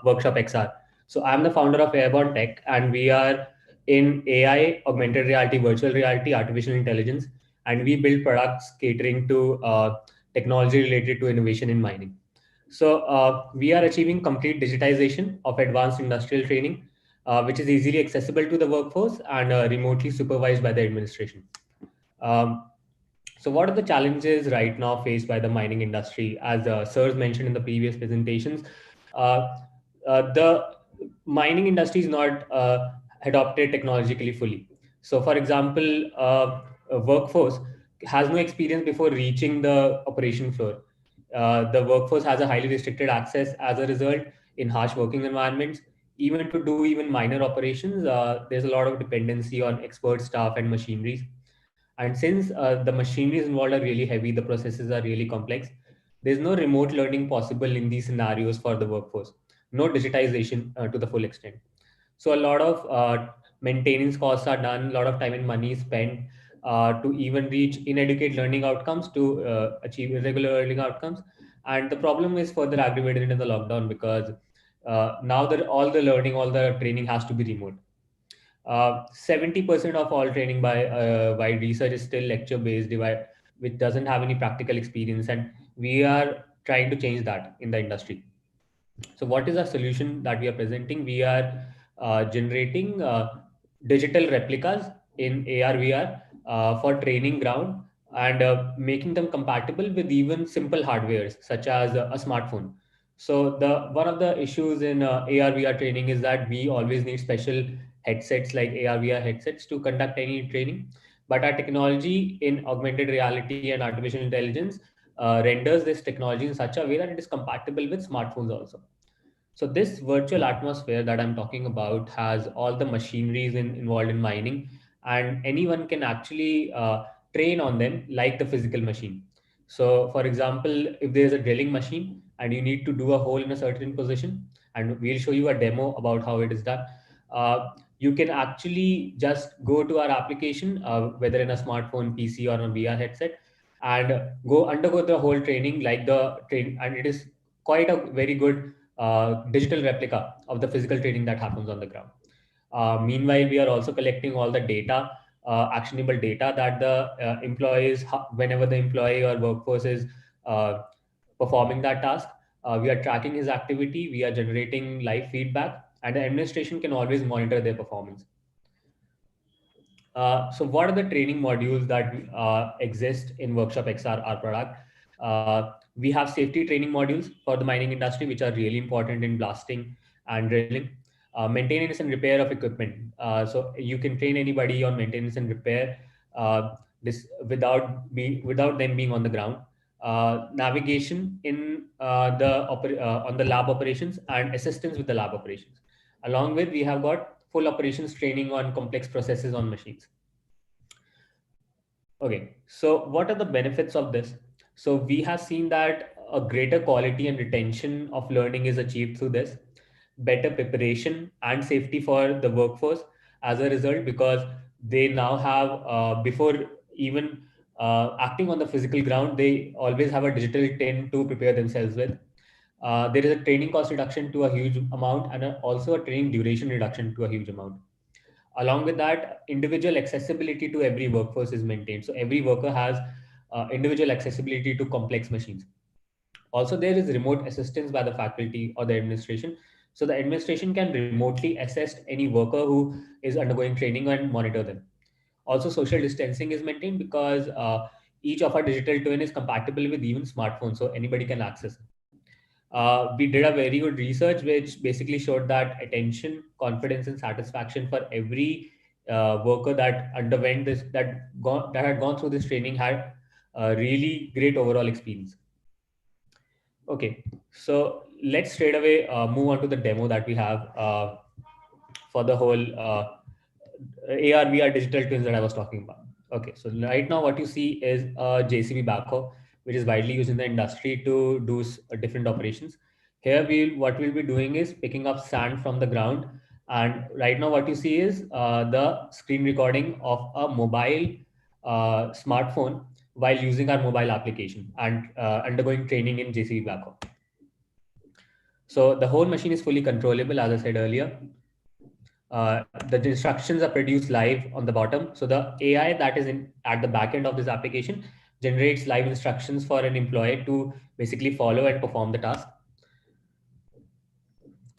Workshop XR. So I'm the founder of AiBorne Tech, and we are in AI, augmented reality, virtual reality, artificial intelligence, and we build products catering to technology related to innovation in mining. So we are achieving complete digitization of advanced industrial training, which is easily accessible to the workforce and remotely supervised by the administration. Um, so what are the challenges right now faced by the mining industry? As sirs mentioned in the previous presentations, uh, the mining industry is not adopted technologically fully. So for example, a workforce has no experience before reaching the operation floor. The workforce has a highly restricted access as a result in harsh working environments. Even to do even minor operations, there's a lot of dependency on expert staff and machineries. And since the machineries involved are really heavy, the processes are really complex, there's no remote learning possible in these scenarios for the workforce, no digitization to the full extent. So a lot of maintenance costs are done, a lot of time and money is spent to even reach inadequate learning outcomes to achieve irregular learning outcomes. And the problem is further aggravated in the lockdown because now that all the learning, all the training has to be remote. 70% of all training by research is still lecture based, which doesn't have any practical experience, and we are trying to change that in the industry. So what is our solution that we are presenting? We are generating digital replicas in AR VR for training ground and making them compatible with even simple hardwares such as a smartphone. So one of the issues in AR/VR training is that we always need special headsets like AR/VR headsets to conduct any training. But our technology in augmented reality and artificial intelligence renders this technology in such a way that it is compatible with smartphones also. So this virtual atmosphere that I'm talking about has all the machineries involved in mining, and anyone can actually train on them like the physical machine. So, for example, if there's a drilling machine and you need to do a hole in a certain position, and we'll show you a demo about how it is done. You can actually just go to our application, whether in a smartphone, PC, or a VR headset, and go undergo the whole training like the train, and it is quite a very good digital replica of the physical training that happens on the ground. Meanwhile, we are also collecting all the data, actionable data that the employees, whenever the employee or workforce is uh, performing that task, we are tracking his activity, we are generating live feedback, and the administration can always monitor their performance. So what are the training modules that exist in Workshop XR, our product? We have safety training modules for the mining industry, which are really important in blasting and drilling. Maintenance and repair of equipment. So you can train anybody on maintenance and repair this without them being on the ground. Navigation in on the lab operations and assistance with the lab operations. Along with, we have got full operations training on complex processes on machines. Okay, so what are the benefits of this? So we have seen that a greater quality and retention of learning is achieved through this, better preparation and safety for the workforce as a result, because they now have, before even acting on the physical ground, they always have a digital tin to prepare themselves with. There is a training cost reduction to a huge amount, and also a training duration reduction to a huge amount. Along with that, individual accessibility to every workforce is maintained. So every worker has individual accessibility to complex machines. Also, there is remote assistance by the faculty or the administration. So the administration can remotely assist any worker who is undergoing training and monitor them. Also, social distancing is maintained because each of our digital twin is compatible with even smartphones, so anybody can access it. We did a very good research which basically showed that attention, confidence, and satisfaction for every worker that underwent this, that had gone through this training, had a really great overall experience. Okay, so let's straight away move on to the demo that we have for the whole AR/VR digital twins that I was talking about. Okay, so right now what you see is a JCB backhoe, which is widely used in the industry to do different operations. Here, what we'll be doing is picking up sand from the ground. And right now what you see is the screen recording of a mobile smartphone while using our mobile application and undergoing training in JCB backhoe. So the whole machine is fully controllable, as I said earlier. The instructions are produced live on the bottom. So the AI that is at the back end of this application generates live instructions for an employee to basically follow and perform the task.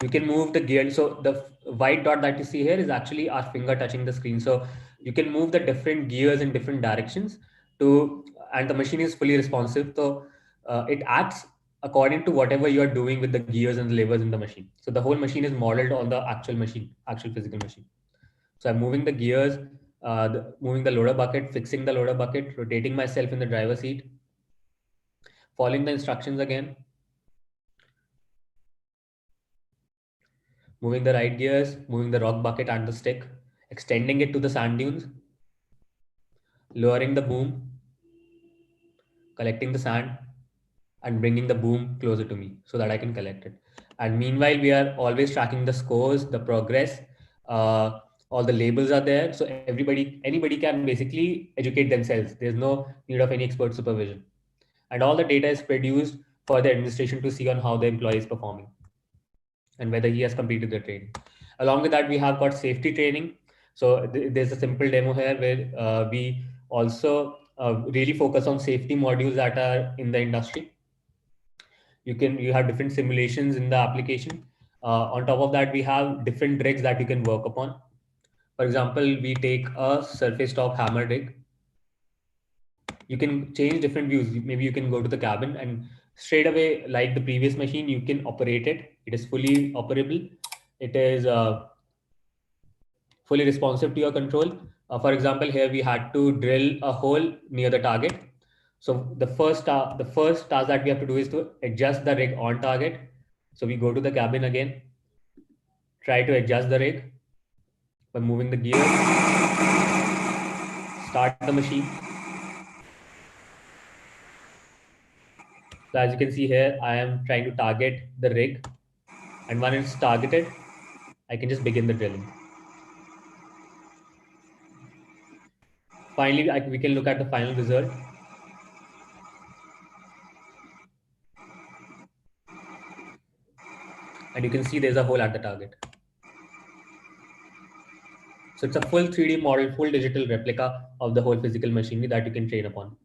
You can move the gear. So the white dot that you see here is actually our finger touching the screen. So you can move the different gears in different directions and the machine is fully responsive. So it acts according to whatever you are doing with the gears and the levers in the machine. So the whole machine is modeled on the actual physical machine. So I'm moving the gears, moving the loader bucket, fixing the loader bucket, rotating myself in the driver's seat, following the instructions again, moving the right gears, moving the rock bucket and the stick, extending it to the sand dunes, lowering the boom, collecting the sand, and bringing the boom closer to me so that I can collect it. And meanwhile, we are always tracking the scores, the progress, all the labels are there. So anybody can basically educate themselves. There's no need of any expert supervision. And all the data is produced for the administration to see on how the employee is performing and whether he has completed the training. Along with that, we have got safety training. So there's a simple demo here where we also really focus on safety modules that are in the industry. You have different simulations in the application. On top of that, we have different rigs that you can work upon. For example, we take a surface top hammer rig. You can change different views. Maybe you can go to the cabin and straight away, like the previous machine, you can operate it. It is fully operable. It is fully responsive to your control. For example, here we had to drill a hole near the target. So the first task that we have to do is to adjust the rig on target. So we go to the cabin again, try to adjust the rig by moving the gears, start the machine. So as you can see here, I am trying to target the rig, and when it's targeted, I can just begin the drilling. Finally, we can look at the final result. And you can see there's a hole at the target. So it's a full 3D model, full digital replica of the whole physical machinery that you can train upon.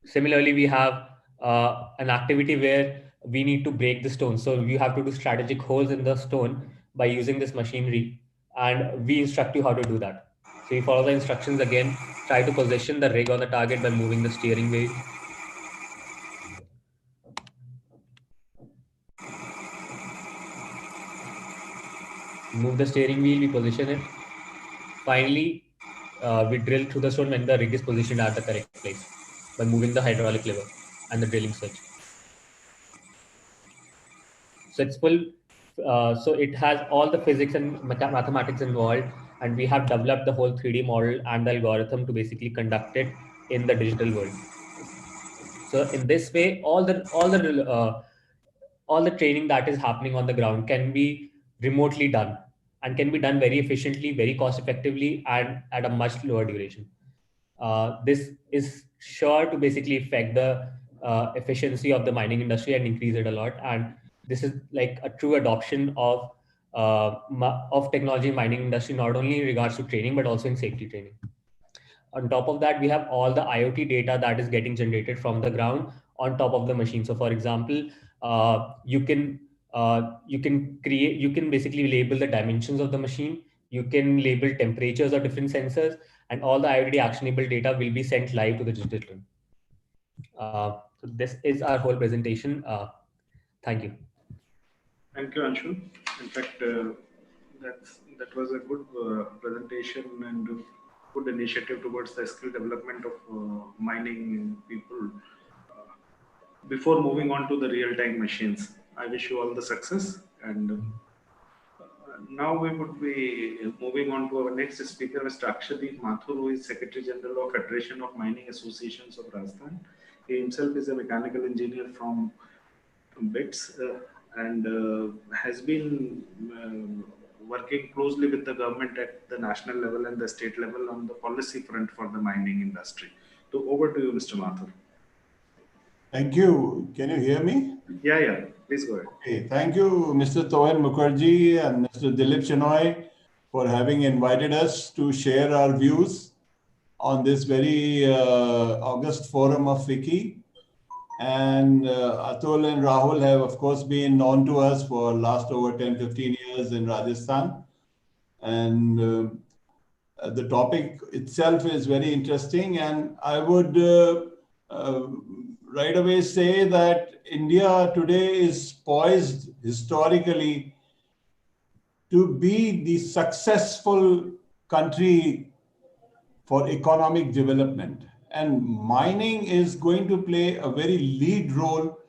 Similarly, we have an activity where we need to break the stone. So you have to do strategic holes in the stone by using this machinery, and we instruct you how to do that. So you follow the instructions again, try to position the rig on the target by moving the steering wheel. Move the steering wheel, we position it. Finally, we drill through the stone when the rig is positioned at the correct place by moving the hydraulic lever and the drilling switch. So it's full. So it has all the physics and mathematics involved, and we have developed the whole 3D model and the algorithm to basically conduct it in the digital world. So in this way, all the training that is happening on the ground can be remotely done and can be done very efficiently, very cost effectively, and at a much lower duration. This is sure to basically affect the efficiency of the mining industry and increase it a lot. And this is like a true adoption of technology in mining industry, not only in regards to training, but also in safety training. On top of that, we have all the IoT data that is getting generated from the ground on top of the machine. So for example, you can basically label the dimensions of the machine. You can label temperatures of different sensors, and all the IoT actionable data will be sent live to the digital twin. So this is our whole presentation. Thank you.
Thank you, Anshul. In fact, that was a good presentation and good initiative towards the skill development of mining people. Before moving on to the real-time machines, I wish you all the success. And now we would be moving on to our next speaker, Mr. Akshaydeep Mathur, who is Secretary General of Federation of Mining Associations of Rajasthan. He himself is a mechanical engineer from BITS and has been working closely with the government at the national level and the state level on the policy front for the mining industry. So over to you, Mr. Mathur.
Thank you. Can you hear me?
Yeah. Please go ahead.
Okay. Thank you, Mr. Tuhin Mukherjee and Mr. Dilip Chenoy for having invited us to share our views on this very August forum of FICCI. And Atul and Rahul have, of course, been known to us for last over 10, 15 years in Rajasthan. And the topic itself is very interesting. And I would right away say that India today is poised historically to be the successful country for economic development. And mining is going to play a very lead role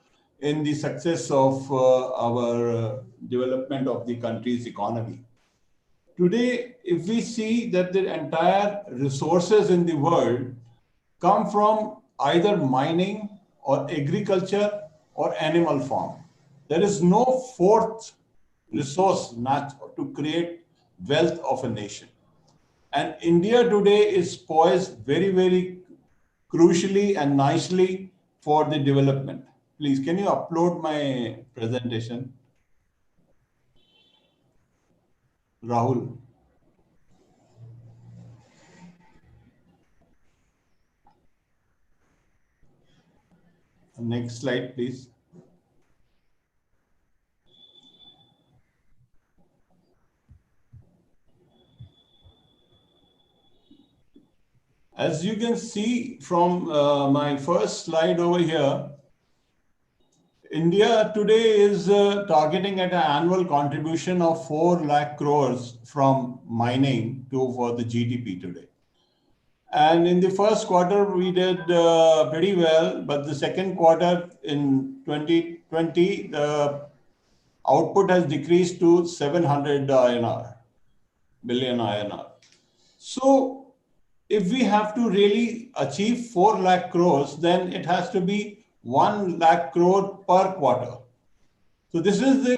in the success of our development of the country's economy. Today, if we see that the entire resources in the world come from either mining or agriculture or animal farm, there is no fourth resource match to create wealth of a nation. And India today is poised very, very crucially and nicely for the development. Please, can you upload my presentation? Rahul. Next slide, please. As you can see from my first slide over here, India today is targeting at an annual contribution of 4 lakh crores from mining for the GDP today. And in the first quarter, we did pretty well, but the second quarter in 2020, the output has decreased to 700 billion INR. So if we have to really achieve 4 lakh crores, then it has to be 1 lakh crore per quarter. So this is the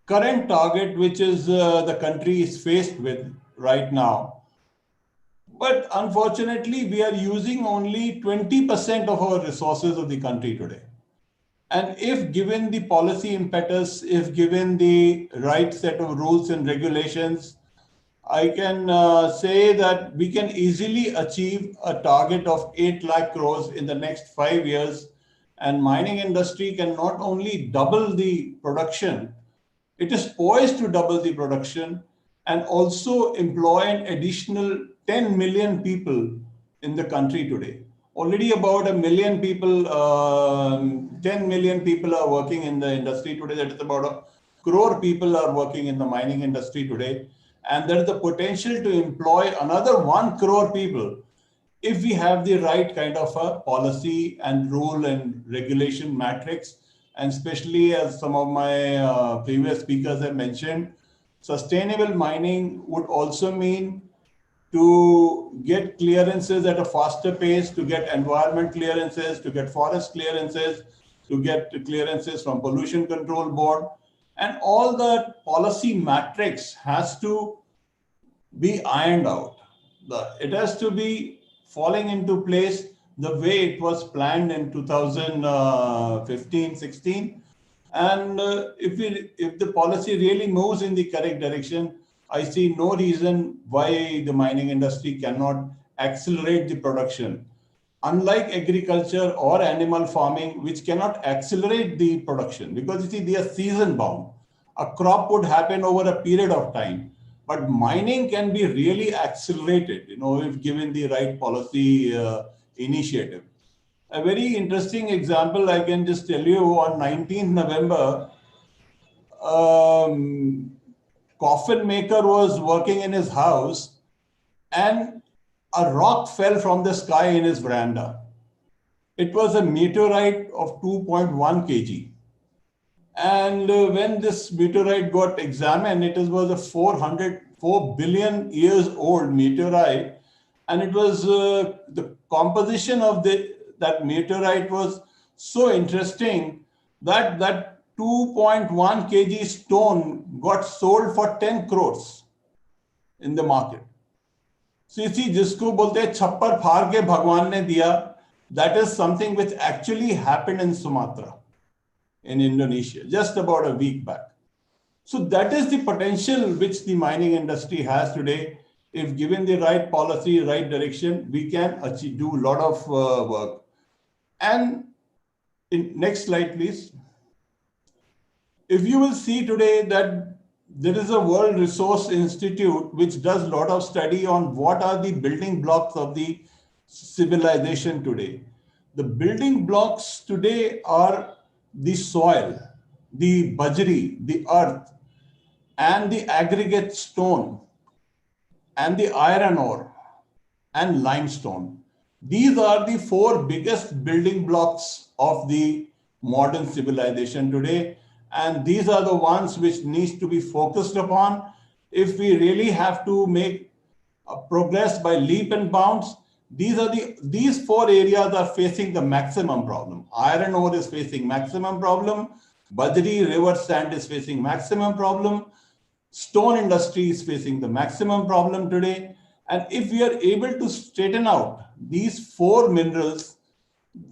current target which is the country is faced with right now. But unfortunately, we are using only 20% of our resources of the country today. And if given the policy impetus, if given the right set of rules and regulations, I can say that we can easily achieve a target of 8 lakh crores in the next 5 years. And mining industry can not only double the production, it is poised to double the production and also employ an additional 10 million people in the country today. Already about 1 million people, 10 million people are working in the industry today. That is about 1 crore people are working in the mining industry today. And there is the potential to employ another 1 crore people if we have the right kind of a policy and rule and regulation matrix. And especially as some of my previous speakers have mentioned, sustainable mining would also mean to get clearances at a faster pace, to get environment clearances, to get forest clearances, to get clearances from Pollution Control Board. And all the policy matrix has to be ironed out. It has to be falling into place the way it was planned in 2015-16. And if the policy really moves in the correct direction, I see no reason why the mining industry cannot accelerate the production. Unlike agriculture or animal farming, which cannot accelerate the production, because you see, they are season bound. A crop would happen over a period of time, but mining can be really accelerated, if given the right policy initiative. A very interesting example I can just tell you, on 19th November, coffin maker was working in his house and a rock fell from the sky in his veranda. It was a meteorite of 2.1 kg. And when this meteorite got examined, it was a 4 billion years old meteorite. And it was the composition of that meteorite was so interesting that 2.1 kg stone got sold for 10 crores in the market. So you see, जिसको बोलते हैं छप्पर फाड़ के भगवान ने दिया, that is something which actually happened in Sumatra, in Indonesia, just about a week back. So that is the potential which the mining industry has today. If given the right policy, right direction, we can do a lot of work. And next slide, please. If you will see today that there is a World Resource Institute which does a lot of study on what are the building blocks of the civilization today. The building blocks today are the soil, the bajri, the earth, and the aggregate stone, and the iron ore, and limestone. These are the 4 biggest building blocks of the modern civilization today. And these are the ones which needs to be focused upon. If we really have to make a progress by leap and bounds, these 4 areas are facing the maximum problem. Iron ore is facing maximum problem. Bajri, river sand is facing maximum problem. Stone industry is facing the maximum problem today. And if we are able to straighten out these 4 minerals,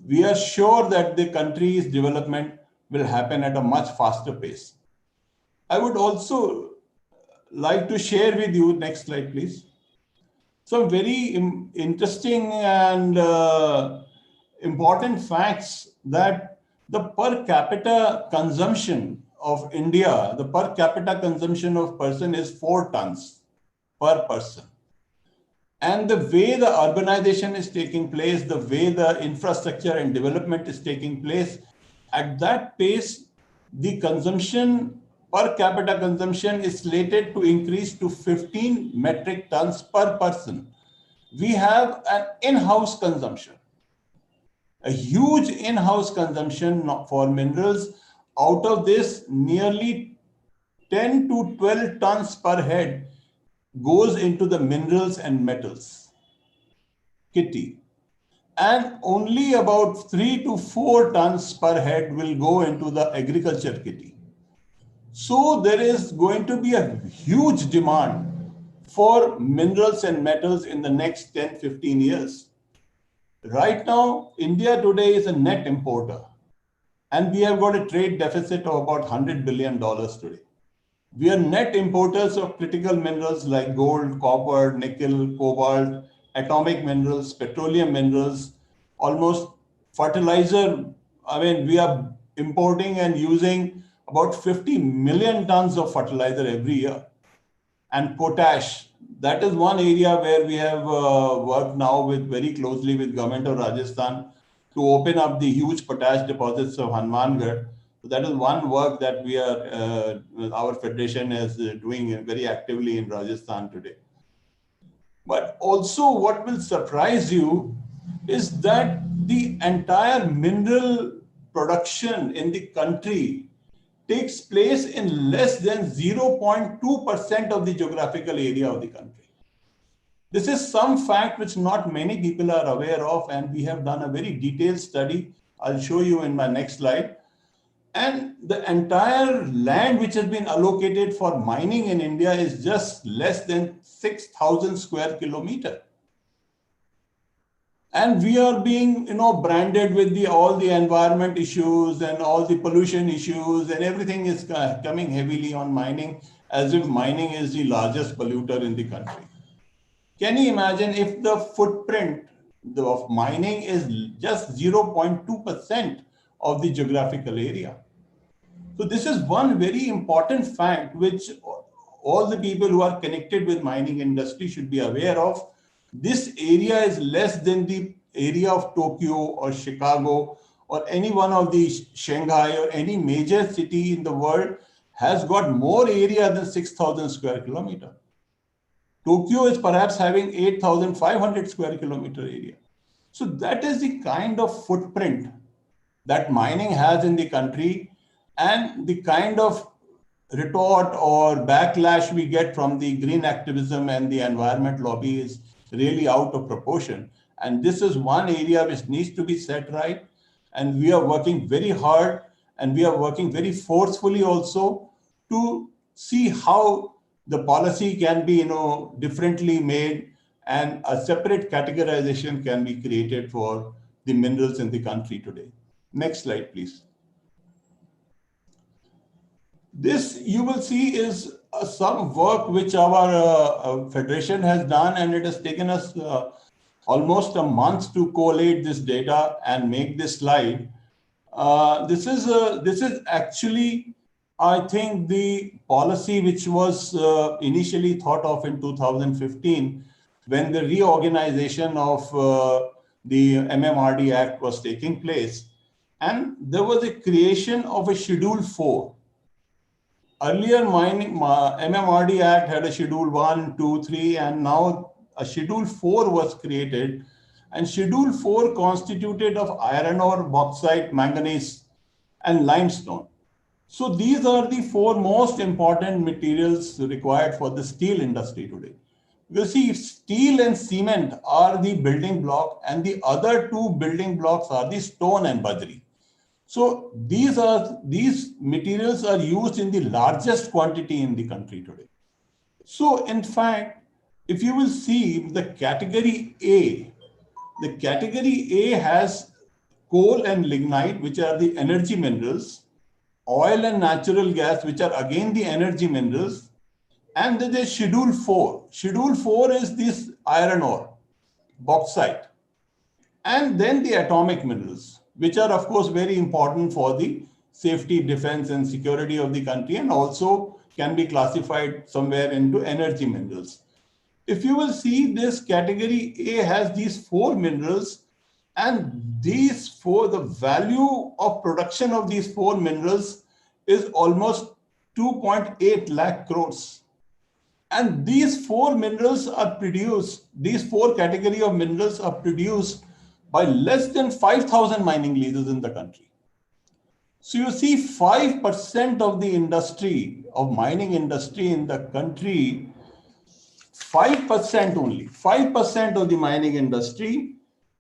we are sure that the country's development will happen at a much faster pace. I would also like to share with you, next slide please, some very interesting and important facts that the per capita consumption of India, the per capita consumption of person is 4 tons per person. And the way the urbanization is taking place, the way the infrastructure and development is taking place, at that pace, the consumption, per capita consumption is slated to increase to 15 metric tons per person. We have an in-house consumption, a huge in-house consumption for minerals. Out of this, nearly 10 to 12 tons per head goes into the minerals and metals kitty, and only about 3 to 4 tons per head will go into the agriculture kitty. So there is going to be a huge demand for minerals and metals in the next 10, 15 years. Right now, India today is a net importer, and we have got a trade deficit of about $100 billion today. We are net importers of critical minerals like gold, copper, nickel, cobalt, atomic minerals, petroleum minerals, almost fertilizer. I mean, we are importing and using about 50 million tons of fertilizer every year. And potash, that is one area where we have worked now with very closely with government of Rajasthan to open up the huge potash deposits of Hanumangarh. So that is one work that we are, our federation is doing very actively in Rajasthan today. But also what will surprise you is that the entire mineral production in the country takes place in less than 0.2% of the geographical area of the country. This is some fact which not many people are aware of, and we have done a very detailed study. I'll show you in my next slide. And the entire land which has been allocated for mining in India is just less than 6,000 square kilometers. And we are being, branded with all the environment issues and all the pollution issues, and everything is coming heavily on mining, as if mining is the largest polluter in the country. Can you imagine if the footprint of mining is just 0.2% of the geographical area? So this is one very important fact which all the people who are connected with mining industry should be aware of. This area is less than the area of Tokyo or Chicago or any one of the Shanghai or any major city in the world has got more area than 6,000 square kilometer. Tokyo is perhaps having 8,500 square kilometer area. So that is the kind of footprint that mining has in the country, and the kind of retort or backlash we get from the green activism and the environment lobby is really out of proportion. And this is one area which needs to be set right. And we are working very hard, and we are working very forcefully also to see how the policy can be, differently made, and a separate categorization can be created for the minerals in the country today. Next slide, please. This you will see is some work which our federation has done, and it has taken us almost a month to collate this data and make this slide. This is actually, I think, the policy which was initially thought of in 2015 when the reorganization of the MMRD Act was taking place, and there was a creation of a Schedule 4. Earlier, MMRD Act had a Schedule 1, 2, 3, and now a Schedule 4 was created. And Schedule 4 constituted of iron ore, bauxite, manganese, and limestone. So these are the four most important materials required for the steel industry today. You see, steel and cement are the building block, and the other two building blocks are the stone and bajri. So these materials are used in the largest quantity in the country today. So in fact, if you will see the category A has coal and lignite, which are the energy minerals, oil and natural gas, which are again the energy minerals, and then there's Schedule 4. Schedule 4 is this iron ore, bauxite, and then the atomic minerals, which are of course very important for the safety, defense, and security of the country, and also can be classified somewhere into energy minerals. If you will see, this category A has these four minerals, And the value of production of these four minerals is almost 2.8 lakh crores. And these four minerals are produced, these four category of minerals are produced by less than 5,000 mining leases in the country. So you see 5% of the industry, of mining industry in the country, 5% only, 5% of the mining industry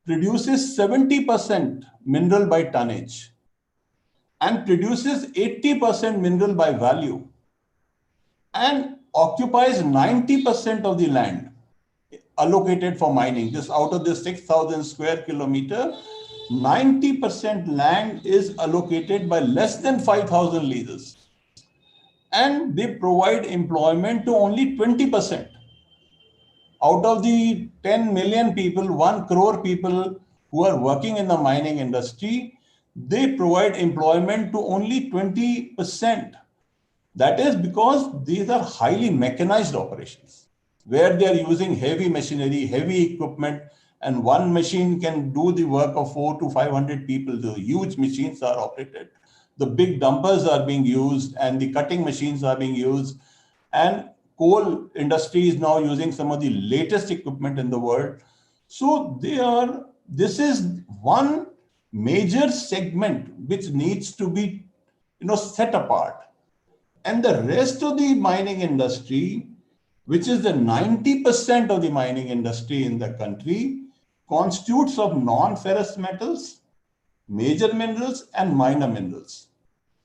produces 70% mineral by tonnage and produces 80% mineral by value and occupies 90% of the land allocated for mining. Just out of the 6,000 square kilometer, 90% land is allocated by less than 5,000 leases. And they provide employment to only 20%. Out of the 10 million people, 1 crore people who are working in the mining industry, they provide employment to only 20%. That is because these are highly mechanized operations where they are using heavy machinery, heavy equipment, and one machine can do the work of 400 to 500 people. The huge machines are operated. The big dumpers are being used and the cutting machines are being used. And coal industry is now using some of the latest equipment in the world. So this is one major segment which needs to be, set apart. And the rest of the mining industry, which is the 90% of the mining industry in the country, constitutes of non-ferrous metals, major minerals, and minor minerals.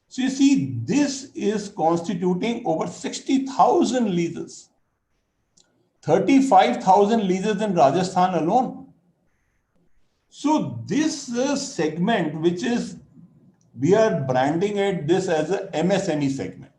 So you see, this is constituting over 60,000 leases, 35,000 leases in Rajasthan alone. So this segment, which is, we are branding this as a MSME segment.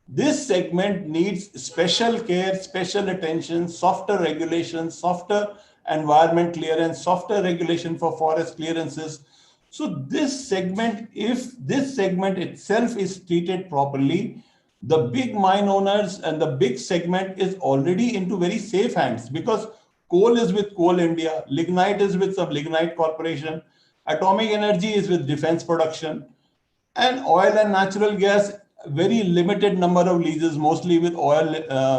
This segment needs special care, special attention, softer regulations, softer environment clearance, softer regulation for forest clearances. So this segment, if this segment itself is treated properly, the big mine owners and the big segment is already into very safe hands because coal is with Coal India, lignite is with some Lignite Corporation, atomic energy is with defense production, and oil and natural gas, very limited number of leases, mostly with oil,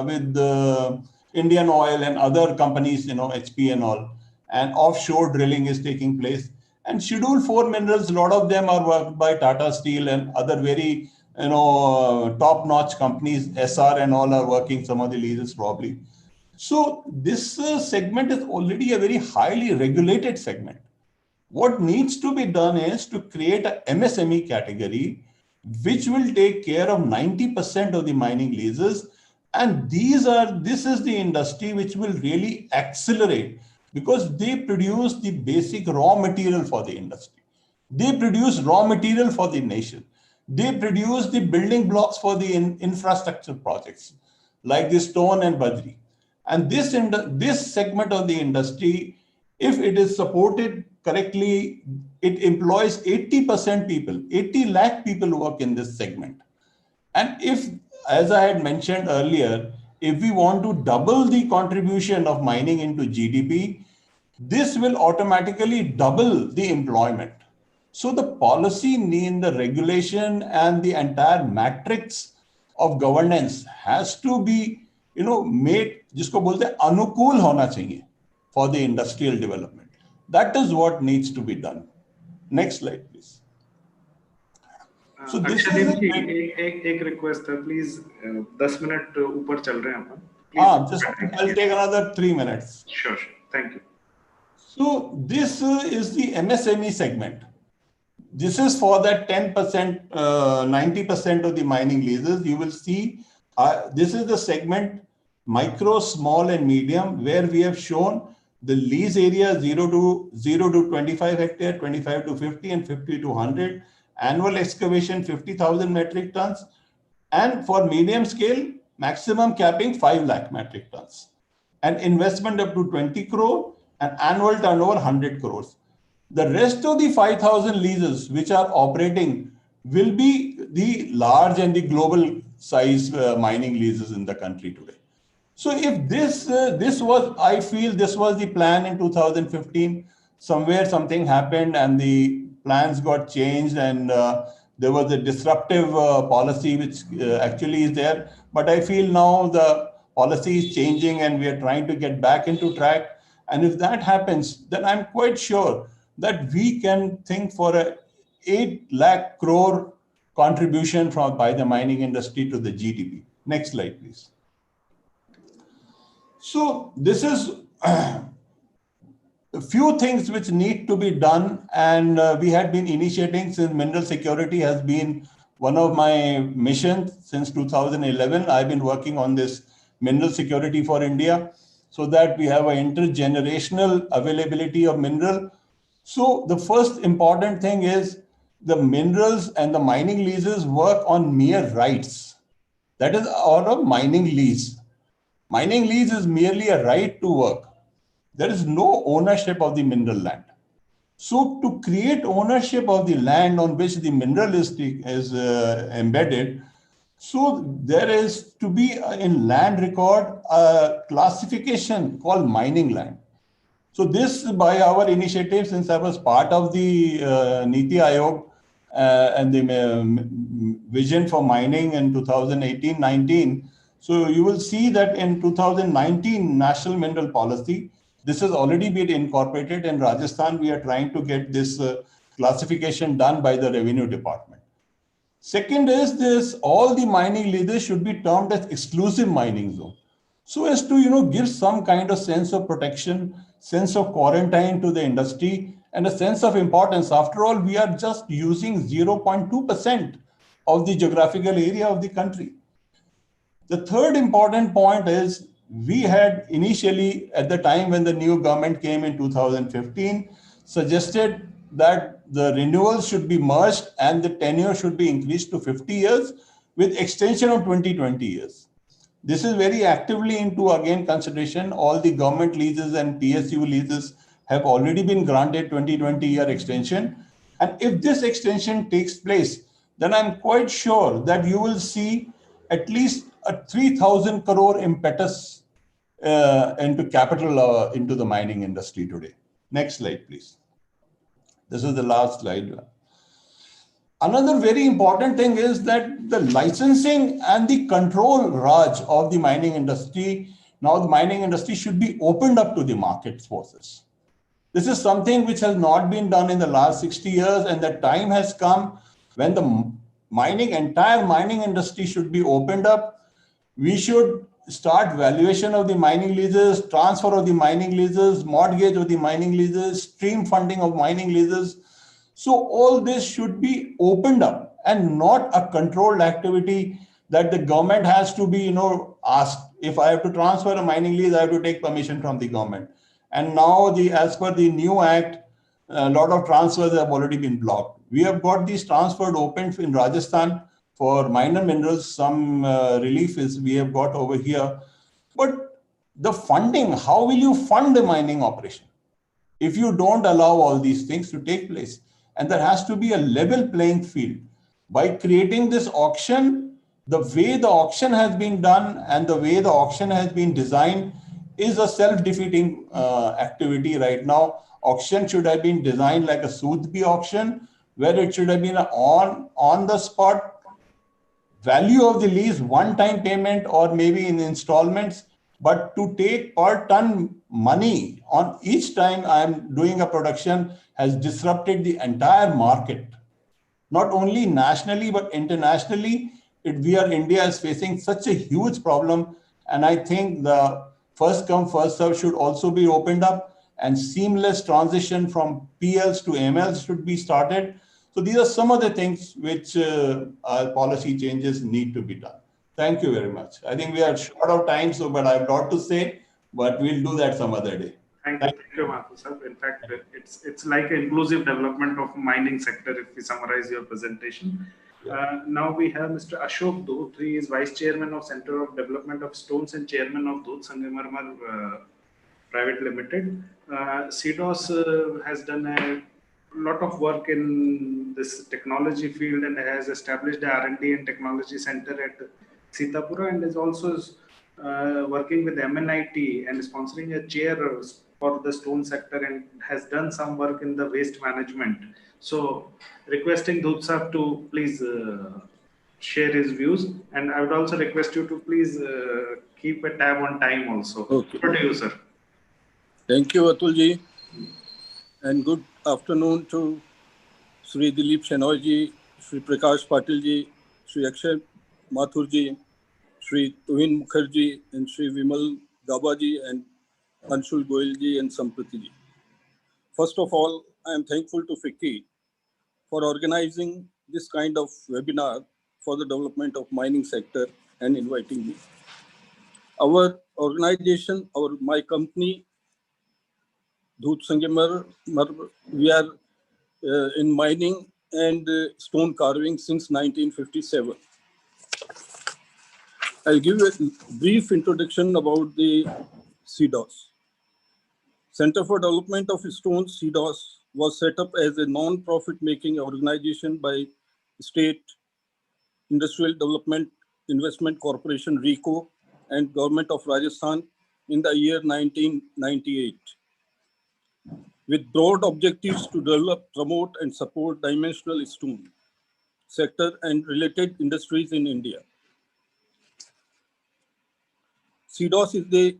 with Indian Oil and other companies, HP and all, and offshore drilling is taking place. And Schedule 4 minerals, a lot of them are worked by Tata Steel and other very, top-notch companies. SR and all are working some of the leases probably. So this segment is already a very highly regulated segment. What needs to be done is to create a MSME category, which will take care of 90% of the mining leases. And this is the industry which will really accelerate because they produce the basic raw material for the industry. They produce raw material for the nation. They produce the building blocks for the infrastructure projects like the stone and Badri. And this segment of the industry, if it is supported correctly, it employs 80% people, 80 lakh people work in this segment. And if, as I had mentioned earlier, if we want to double the contribution of mining into GDP, this will automatically double the employment. So the policy in the regulation and the entire matrix of governance has to be, made, jisko bolte hain, anukul hona chahiye for the industrial development. That is what needs to be done. Next slide, please.
So this is एक request है, please 10 minute ऊपर चल रहे हैं अपन.
I'll take another 3 minutes.
Sure. Thank you. So
this is the MSME segment. This is for that 10%, 90% of the mining leases. You will see this is the segment micro, small, and medium, where we have shown the lease area 0 to 25 hectare, 25 to 50, and 50 to 100. Annual excavation 50,000 metric tons, and for medium scale, maximum capping 5 lakh metric tons, and investment up to 20 crore, and annual turnover 100 crores. The rest of the 5,000 leases which are operating will be the large and the global size mining leases in the country today. So if this was, I feel this was the plan in 2015. somewhere something happened and the plans got changed, and there was a disruptive policy which actually is there. But I feel now the policy is changing and we are trying to get back into track. And if that happens, then I'm quite sure that we can think for a 8 lakh crore contribution by the mining industry to the GDP. Next slide, please. So this is a few things which need to be done, and we had been initiating, since mineral security has been one of my missions since 2011. I've been working on this mineral security for India, so that we have an intergenerational availability of mineral. So the first important thing is the minerals and the mining leases work on mere rights. That is our mining lease. Mining lease is merely a right to work. There is no ownership of the mineral land. So to create ownership of the land on which the mineral is embedded, so there is to be in land record a classification called mining land. So this, by our initiative, since I was part of the Niti Aayog and the vision for mining in 2018-19, so you will see that in 2019 National Mineral Policy, this has already been incorporated. In Rajasthan, we are trying to get this classification done by the Revenue Department. Second is this, all the mining leases should be termed as exclusive mining zone, so as to give some kind of sense of protection, sense of quarantine to the industry, and a sense of importance. After all, we are just using 0.2% of the geographical area of the country. The third important point is, we had initially, at the time when the new government came in 2015, suggested that the renewals should be merged and the tenure should be increased to 50 years with extension of 20 years. This is very actively into, again, consideration. All the government leases and PSU leases have already been granted 20-year extension. And if this extension takes place, then I'm quite sure that you will see at least a 3,000 crore impetus into capital into the mining industry today. Next slide, please. This is the last slide. Another very important thing is that the licensing and the control, Raj, of the mining industry, now the mining industry should be opened up to the market forces. This is something which has not been done in the last 60 years, and the time has come when the entire mining industry should be opened up. We should start valuation of the mining leases, transfer of the mining leases, mortgage of the mining leases, stream funding of mining leases. So all this should be opened up and not a controlled activity that the government has to be, asked. If I have to transfer a mining lease, I have to take permission from the government. And now, as per the new act, a lot of transfers have already been blocked. We have got these transferred open in Rajasthan for minor minerals. Some relief we have got over here. But the funding, how will you fund the mining operation if you don't allow all these things to take place? And there has to be a level playing field. By creating this auction, the way the auction has been done and the way the auction has been designed is a self-defeating activity right now. Auction should have been designed like a Sotheby auction, where it should have been on the spot value of the lease, one-time payment, or maybe in installments. But to take per ton money on each time I am doing a production has disrupted the entire market. Not only nationally, but internationally, India is facing such a huge problem. And I think the first come, first serve should also be opened up, and seamless transition from PLs to MLs should be started. So these are some of the things which policy changes need to be done. Thank you very much. I think we are short of time, but I have a lot to say, but we'll do that some other day.
Thank you, Mathur sir. In fact, it's like inclusive development of mining sector, if we summarize your presentation. Now we have Mr. Ashok Dhoot. He is Vice Chairman of Center of Development of Stones and Chairman of Dhoot Sangemermer Private Limited. Cdos has done a lot of work in this technology field and has established the R&D and Technology Center at Sitapura, and is also working with MNIT and sponsoring a chair for the stone sector and has done some work in the waste management. So requesting Dhoot sir to please share his views, and I would also request you to please keep a tab on time also.
Okay.
Over to you, sir.
Thank you, Atulji, and good afternoon to Sri Dilip Chenoy ji, Sri Prakash Patil ji, Sri Akshay Mathur ji, Sri Tuhin Mukherjee, and Sri Vimal Gaba ji, and Anshul Goyal ji, and Samprati ji. First of all, I am thankful to FICCI for organizing this kind of webinar for the development of mining sector and inviting me. Our organization, my company, Dhoot Sangemermer, we are in mining and stone carving since 1957. I'll give a brief introduction about the Cdos. Center for Development of Stone, Cdos, was set up as a non-profit making organization by State Industrial Development Investment Corporation, RICO, and Government of Rajasthan in the year 1998, with broad objectives to develop, promote, and support dimensional stone sector and related industries in India. Cdos is the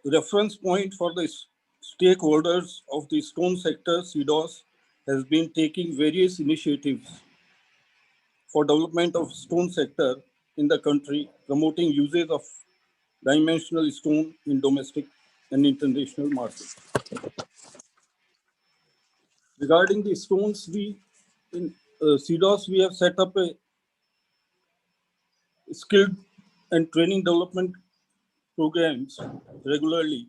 reference point for the stakeholders of the stone sector. Cdos has been taking various initiatives for development of stone sector in the country, promoting usage of dimensional stone in domestic and international markets. Regarding the stones, in Cdos, we have set up a skilled and training development programs regularly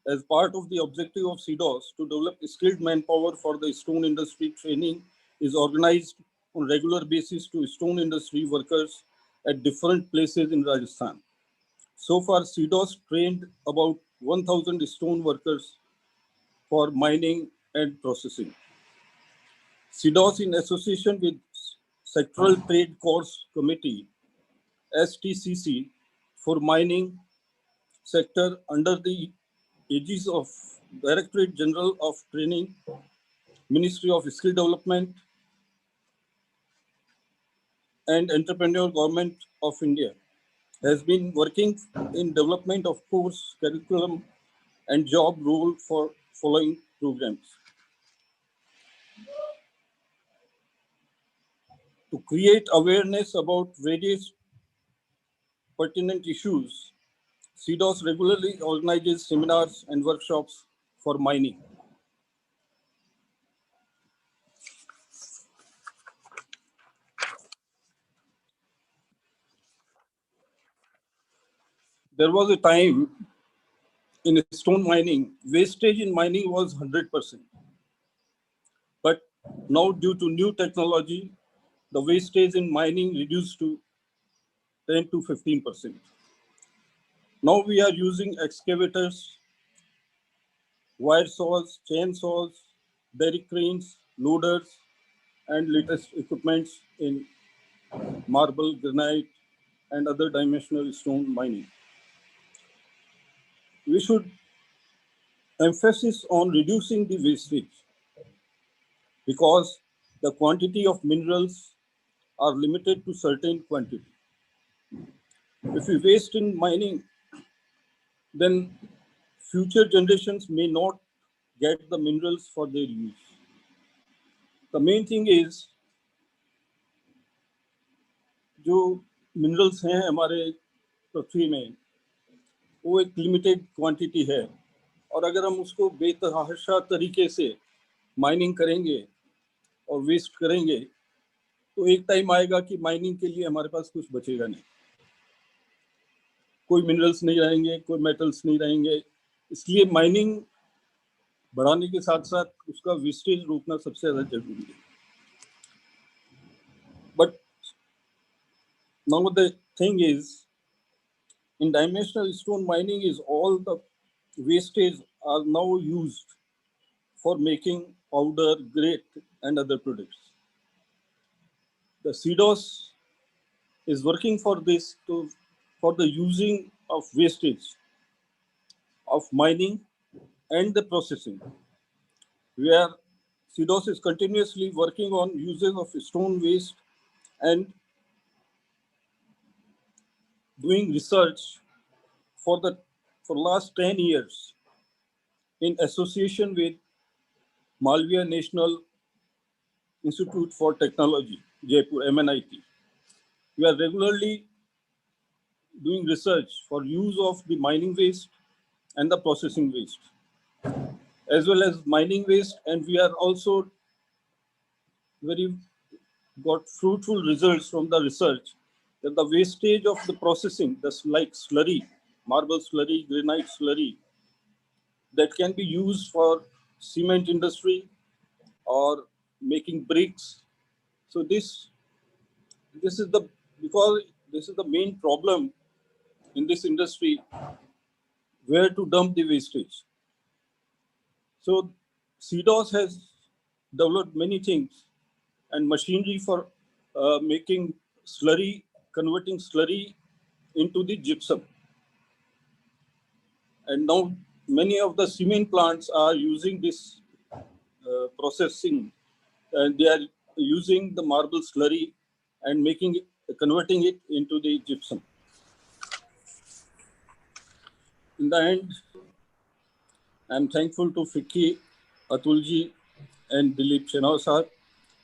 as part of the objective of Cdos to develop skilled manpower for the stone industry. Training is organized on regular basis to stone industry workers at different places in Rajasthan. So far, Cdos trained about 1,000 stone workers for mining and processing. Cdos, in association with Sectoral Trade Course Committee, STCC, for mining sector under the aegis of Directorate General of Training, Ministry of Skill Development and Entrepreneurial Government of India, has been working in development of course, curriculum, and job role for following programs. To create awareness about various pertinent issues, Cdos regularly organizes seminars and workshops for mining. There was a time in stone mining, wastage in mining was 100%. But now due to new technology, the wastage in mining reduced to 10 to 15%. Now we are using excavators, wire saws, chain saws, derrick cranes, loaders, and latest equipments in marble, granite, and other dimensional stone mining. We should emphasize on reducing the wastage because the quantity of minerals are limited to certain quantity. If we waste in mining, then future generations may not get the minerals for their use. The main thing is, जो minerals हैं हमारे पृथ्वी में, वो एक limited quantity है, और अगर हम उसको बेतहाशा तरीके से माइनिंग करेंगे और वेस्ट करेंगे, तो एक टाइम आएगा कि माइनिंग के लिए हमारे पास कुछ बचेगा नहीं, कोई मिनरल्स नहीं रहेंगे, कोई मेटल्स नहीं रहेंगे. इसलिए माइनिंग बढ़ाने के साथ साथ उसका वेस्टेज रोकना सबसे ज़्यादा जरूरी है. But now the thing is, in dimensional stone mining is all the wastage are now used for making powder, grate, and other products. The Cdos is working for this, for the using of wastage of mining and the processing, where Cdos is continuously working on uses of stone waste and doing research for the last 10 years in association with Malviya National Institute for Technology, Jaipur, MNIT. We are regularly doing research for use of the mining waste and the processing waste, as well as mining waste, and we are also very got fruitful results from the research that the wastage of the processing, that's like slurry, marble slurry, granite slurry, that can be used for cement industry or making bricks. So this is the, because this is the main problem in this industry, where to dump the wastage. So Cdos has developed many things and machinery for making slurry, converting slurry into the gypsum. And now many of the cement plants are using this processing, and they are using the marble slurry and making it, converting it into the gypsum. In the end, I'm thankful to FICCI, Atulji, and Dilip Chenoy sir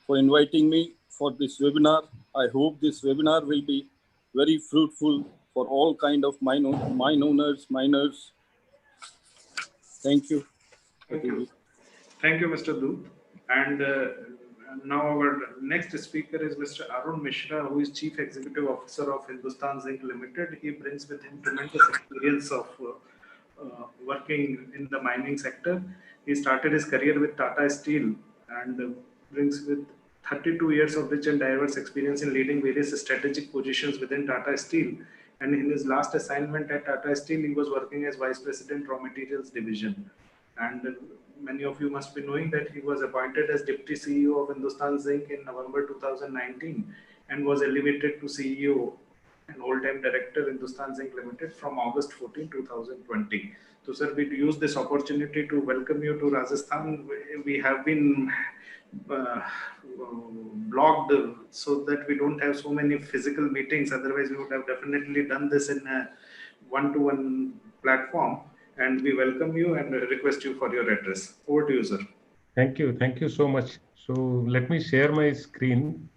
for inviting me for this webinar. I hope this webinar will be very fruitful for all kind of mine owners, miners. Thank you.
Thank you. Thank you, Mr. Dhoot. And now our next speaker is Mr. Arun Mishra, who is Chief Executive Officer of Hindustan Zinc Limited. He brings with him tremendous experience of working in the mining sector. He started his career with Tata Steel and brings with 32 years of rich and diverse experience in leading various strategic positions within Tata Steel. And in his last assignment at Tata Steel, he was working as Vice President Raw Materials Division. And many of you must be knowing that he was appointed as Deputy CEO of Hindustan Zinc in November 2019 and was elevated to CEO and whole-time director Hindustan Zinc Limited from August 14, 2020. So, sir, we use this opportunity to welcome you to Rajasthan. We have been blocked so that we don't have so many physical meetings. Otherwise, we would have definitely done this in a one-to-one platform. And we welcome you and request you for your address. Over to you, sir.
Thank you. Thank you so much. So let me share my screen.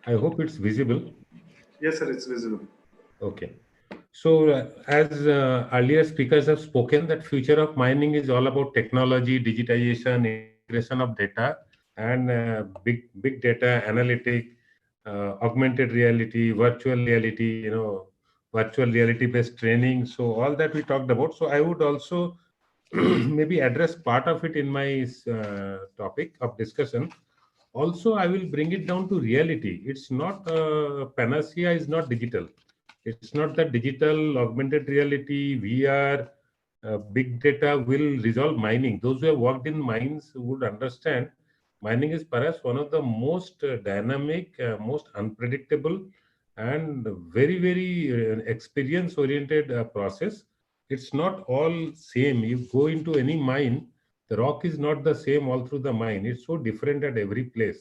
I hope it's visible.
Yes, sir, it's visible.
Okay. So as earlier speakers have spoken, that future of mining is all about technology, digitization, integration of data, and big data, analytic, augmented reality, virtual reality, virtual reality based training. So all that we talked about. So I would also maybe address part of it in my topic of discussion. Also, I will bring it down to reality. It's not panacea is not digital. It's not that digital, augmented reality, VR, big data will resolve mining. Those who have worked in mines would understand mining is perhaps one of the most dynamic, most unpredictable, and very experience-oriented process. It's not all same. You go into any mine, the rock is not the same all through the mine. It's so different at every place.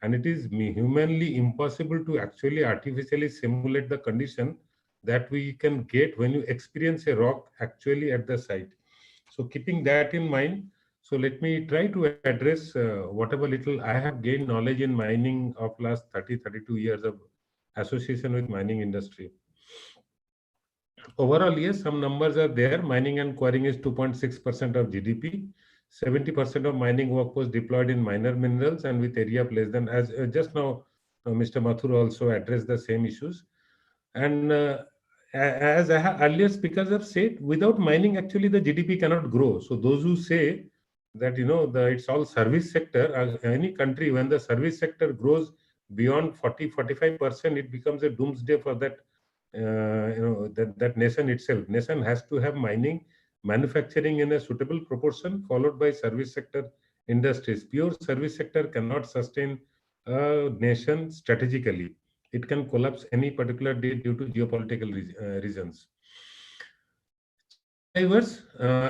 And it is humanly impossible to actually artificially simulate the condition that we can get when you experience a rock actually at the site. So keeping that in mind, so let me try to address whatever little I have gained knowledge in mining of last 32 years of association with mining industry. Overall, yes, some numbers are there. Mining and quarrying is 2.6% of GDP. 70% of mining work was deployed in minor minerals and with area of less than, as just now, Mr. Mathur also addressed the same issues. And as earlier speakers have said, without mining, actually the GDP cannot grow. So those who say that, it's all service sector, any country, when the service sector grows beyond 40-45%, it becomes a doomsday for that, that nation itself. Nation has to have mining, manufacturing in a suitable proportion, followed by service sector industries. Pure service sector cannot sustain a nation strategically. It can collapse any particular day due to geopolitical reasons. Change drivers,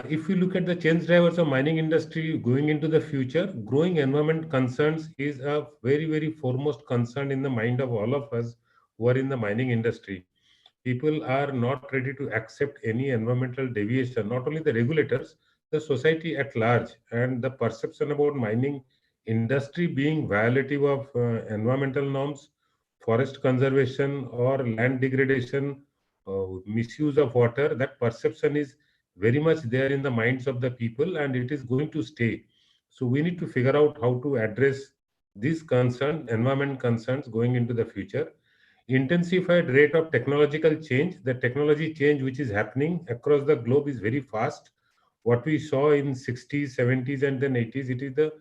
if you look at the change drivers of mining industry going into the future, growing environment concerns is a very, very foremost concern in the mind of all of us who are in the mining industry. People are not ready to accept any environmental deviation, not only the regulators, the society at large, and the perception about mining industry being violative of environmental norms, forest conservation, or land degradation, misuse of water. That perception is very much there in the minds of the people, and it is going to stay. So we need to figure out how to address these concerns, environment concerns, going into the future. Intensified rate of technological change, the technology change which is happening across the globe is very fast. What we saw in 60s, 70s, and then 80s, it is the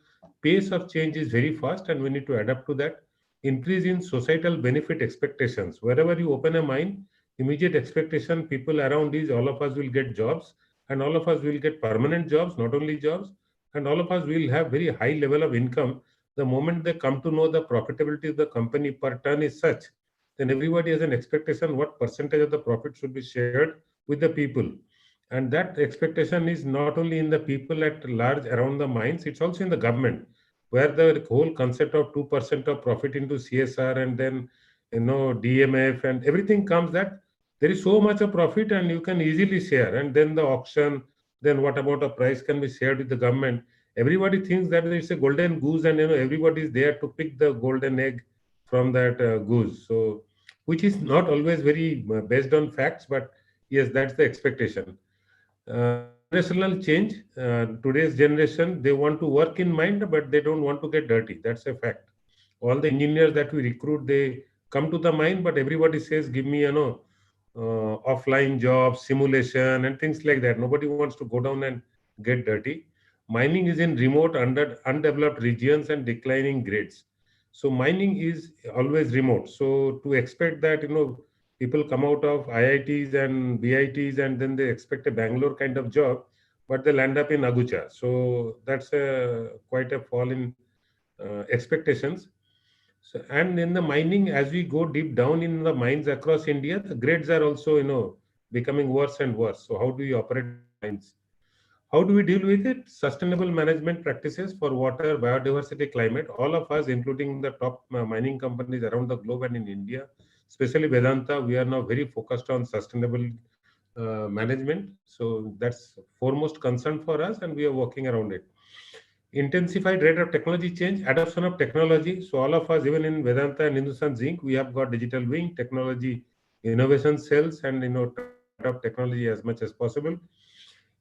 pace of change is very fast, and we need to adapt to that. Increase in societal benefit expectations. Wherever you open a mine, immediate expectation people around is all of us will get jobs, and all of us will get permanent jobs, not only jobs, and all of us will have very high level of income. The moment they come to know the profitability of the company per ton is such, then everybody has an expectation what percentage of the profit should be shared with the people. And that expectation is not only in the people at large around the mines, it's also in the government, where the whole concept of 2% of profit into CSR, and then DMF and everything comes, that there is so much of profit and you can easily share. And then the auction, then what about a price can be shared with the government. Everybody thinks that it's a golden goose, and everybody is there to pick the golden egg from that goose. So, which is not always very based on facts, but yes, that's the expectation. Generational change. Today's generation, they want to work in mind, but they don't want to get dirty. That's a fact. All the engineers that we recruit, they come to the mine, but everybody says, "Give me, offline jobs, simulation, and things like that." Nobody wants to go down and get dirty. Mining is in remote, undeveloped regions and declining grades. So mining is always remote. So to expect that, people come out of IITs and BITs and then they expect a Bangalore kind of job, but they'll end up in Agucha. So that's quite a fall in expectations. So, and in the mining, as we go deep down in the mines across India, the grades are also, becoming worse and worse. So how do you operate in the mines? How do we deal with it? Sustainable management practices for water, biodiversity, climate. All of us, including the top mining companies around the globe and in India, especially Vedanta, we are now very focused on sustainable management. So that's foremost concern for us, and we are working around it. Intensified rate of technology change, adoption of technology. So all of us, even in Vedanta and Hindustan Zinc, we have got digital wing, technology innovation cells, and try to adopt technology as much as possible.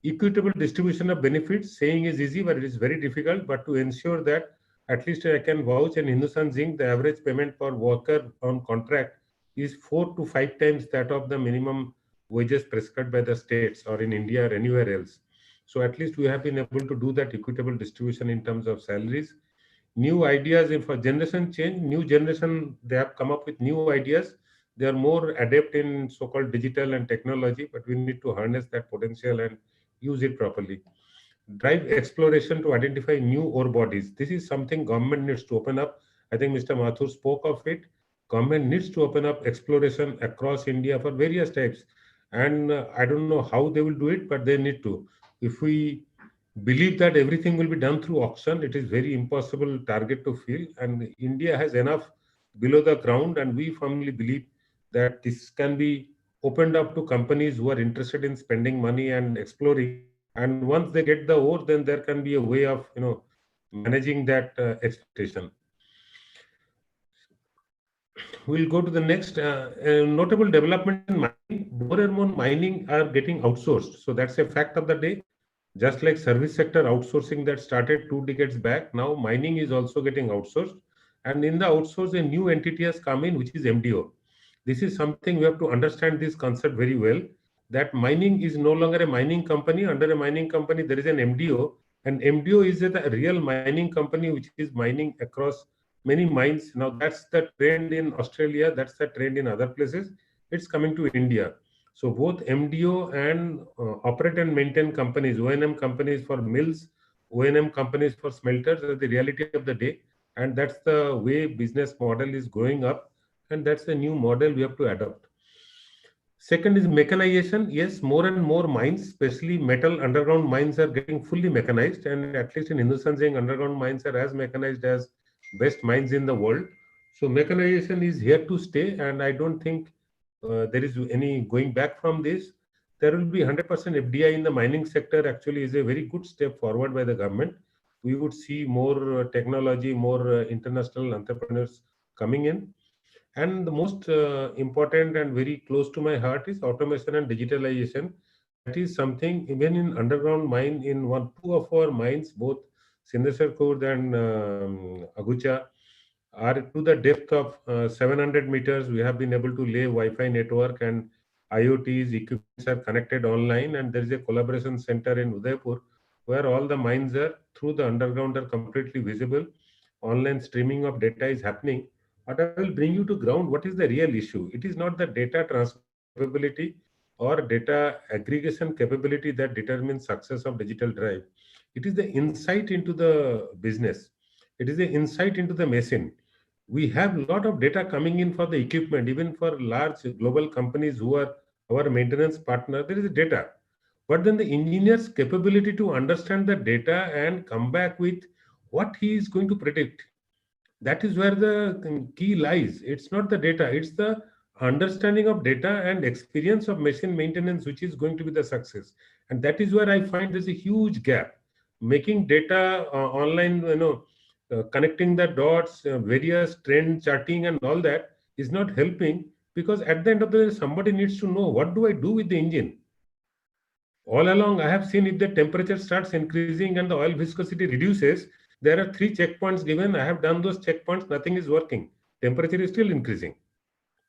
Equitable distribution of benefits, saying is easy, but it is very difficult. But to ensure that, at least I can vouch in Hindustan Zinc, the average payment per worker on contract is 4 to 5 times that of the minimum wages prescribed by the states or in India or anywhere else. So at least we have been able to do that equitable distribution in terms of salaries. New ideas for generation change, new generation, they have come up with new ideas. They are more adept in so-called digital and technology, but we need to harness that potential and use it properly. Drive exploration to identify new ore bodies. This is something government needs to open up. I think Mr. Mathur spoke of it. Government needs to open up exploration across India for various types. And I don't know how they will do it, but they need to. If we believe that everything will be done through auction, it is very impossible target to fill. And India has enough below the ground, and we firmly believe that this can be opened up to companies who are interested in spending money and exploring. And once they get the ore, then there can be a way of managing that expectation. We'll go to the next notable development in mining. More and more mining are getting outsourced. So that's a fact of the day. Just like service sector outsourcing that started 2 decades back, now mining is also getting outsourced. And in the outsource, a new entity has come in, which is MDO. This is something we have to understand this concept very well, that mining is no longer a mining company. Under a mining company, there is an MDO, and MDO is a real mining company which is mining across many mines. Now that's the trend in Australia, that's the trend in other places. It's coming to India. So both MDO and operate and maintain companies, O&M companies for mills, O&M companies for smelters, are the reality of the day. And that's the way business model is growing up, and that's the new model we have to adopt. Second is mechanization. Yes, more and more mines, especially metal underground mines, are getting fully mechanized, and at least in Hindustan, saying underground mines are as mechanized as best mines in the world. So mechanization is here to stay, and I don't think there is any going back from this. There will be 100% FDI in the mining sector. Actually, is a very good step forward by the government. We would see more technology, more international entrepreneurs coming in. And the most important and very close to my heart is automation and digitalization. That is something even in underground mine, in two of our mines, both Sindesar Kurd and Agucha, are to the depth of 700 meters. We have been able to lay Wi-Fi network, and IoTs equipments are connected online, and there is a collaboration center in Udaipur where all the mines are through the underground are completely visible. Online streaming of data is happening. But I will bring you to ground. What is the real issue? It is not the data transfer capability or data aggregation capability that determines success of digital drive. It is the insight into the business. It is the insight into the machine. We have a lot of data coming in for the equipment, even for large global companies who are our maintenance partner. There is data, but then the engineer's capability to understand the data and come back with what he is going to predict, that is where the key lies. It's not the data, it's the understanding of data and experience of machine maintenance which is going to be the success. And that is where I find there's a huge gap. Making data online, connecting the dots, various trend charting and all that is not helping, because at the end of the day somebody needs to know, what do I do with the engine? All along I have seen, if the temperature starts increasing and the oil viscosity reduces, there are 3 checkpoints given. I have done those checkpoints, nothing is working. Temperature is still increasing.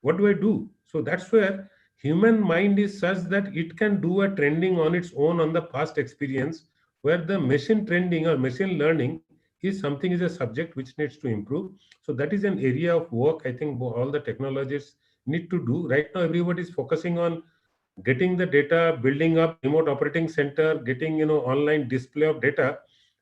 What do I do? So that's where human mind is such that it can do a trending on its own on the past experience, where the machine trending or machine learning is something, is a subject which needs to improve. So that is an area of work I think all the technologists need to do. Right now everybody is focusing on getting the data, building up remote operating center, getting online display of data.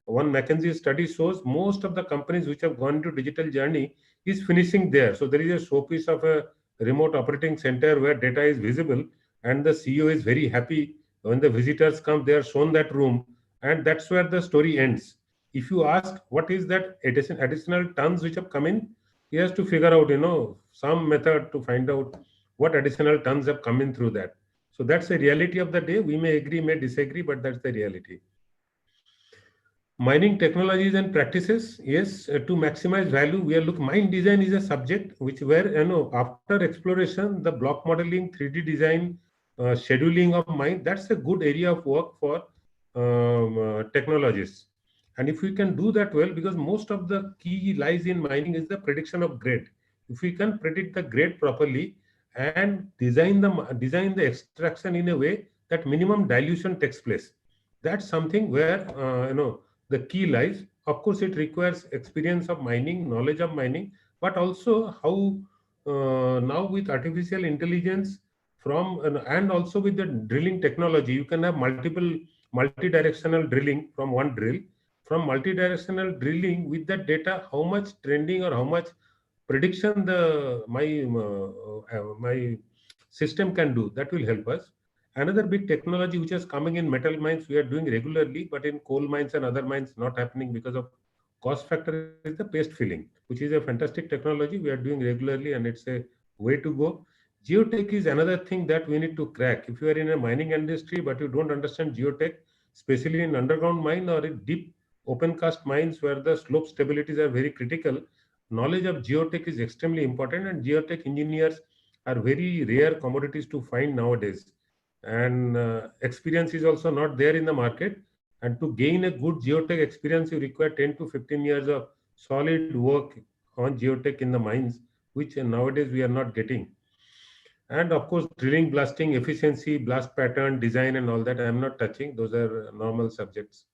One McKinsey study shows most of the companies which have gone to digital journey is finishing there. So there is a showpiece of a remote operating center where data is visible, and the CEO is very happy. When the visitors come, they are shown that room, and that's where the story ends. If you ask what is that additional tons which have come in, he has to figure out some method to find out what additional tons have come in through that. So that's the reality of the day. We may agree, may disagree, but that's the reality. Mining technologies and practices. Yes, to maximize value, we are looking. Mine design is a subject which where after exploration, the block modeling, 3D design, scheduling of mine. That's a good area of work for technologists. And if we can do that well, because most of the key lies in mining is the prediction of grade. If we can predict the grade properly and design the extraction in a way that minimum dilution takes place, that's something where the key lies. Of course, it requires experience of mining, knowledge of mining, but also how now with artificial intelligence and also with the drilling technology, you can have multi-directional drilling from one drill. From multi-directional drilling with that data, how much trending or how much prediction my system can do, that will help us. Another big technology which is coming in metal mines, we are doing regularly, but in coal mines and other mines not happening because of cost factor, is the paste filling, which is a fantastic technology we are doing regularly, and it's a way to go. Geotech is another thing that we need to crack. If you are in a mining industry but you don't understand geotech, especially in underground mine or in deep open cast mines where the slope stabilities are very critical, knowledge of geotech is extremely important, and geotech engineers are very rare commodities to find nowadays. And experience is also not there in the market. And to gain a good geotech experience, you require 10 to 15 years of solid work on geotech in the mines, which nowadays we are not getting. And of course, drilling, blasting, efficiency, blast pattern, design, and all that I am not touching. Those are normal subjects.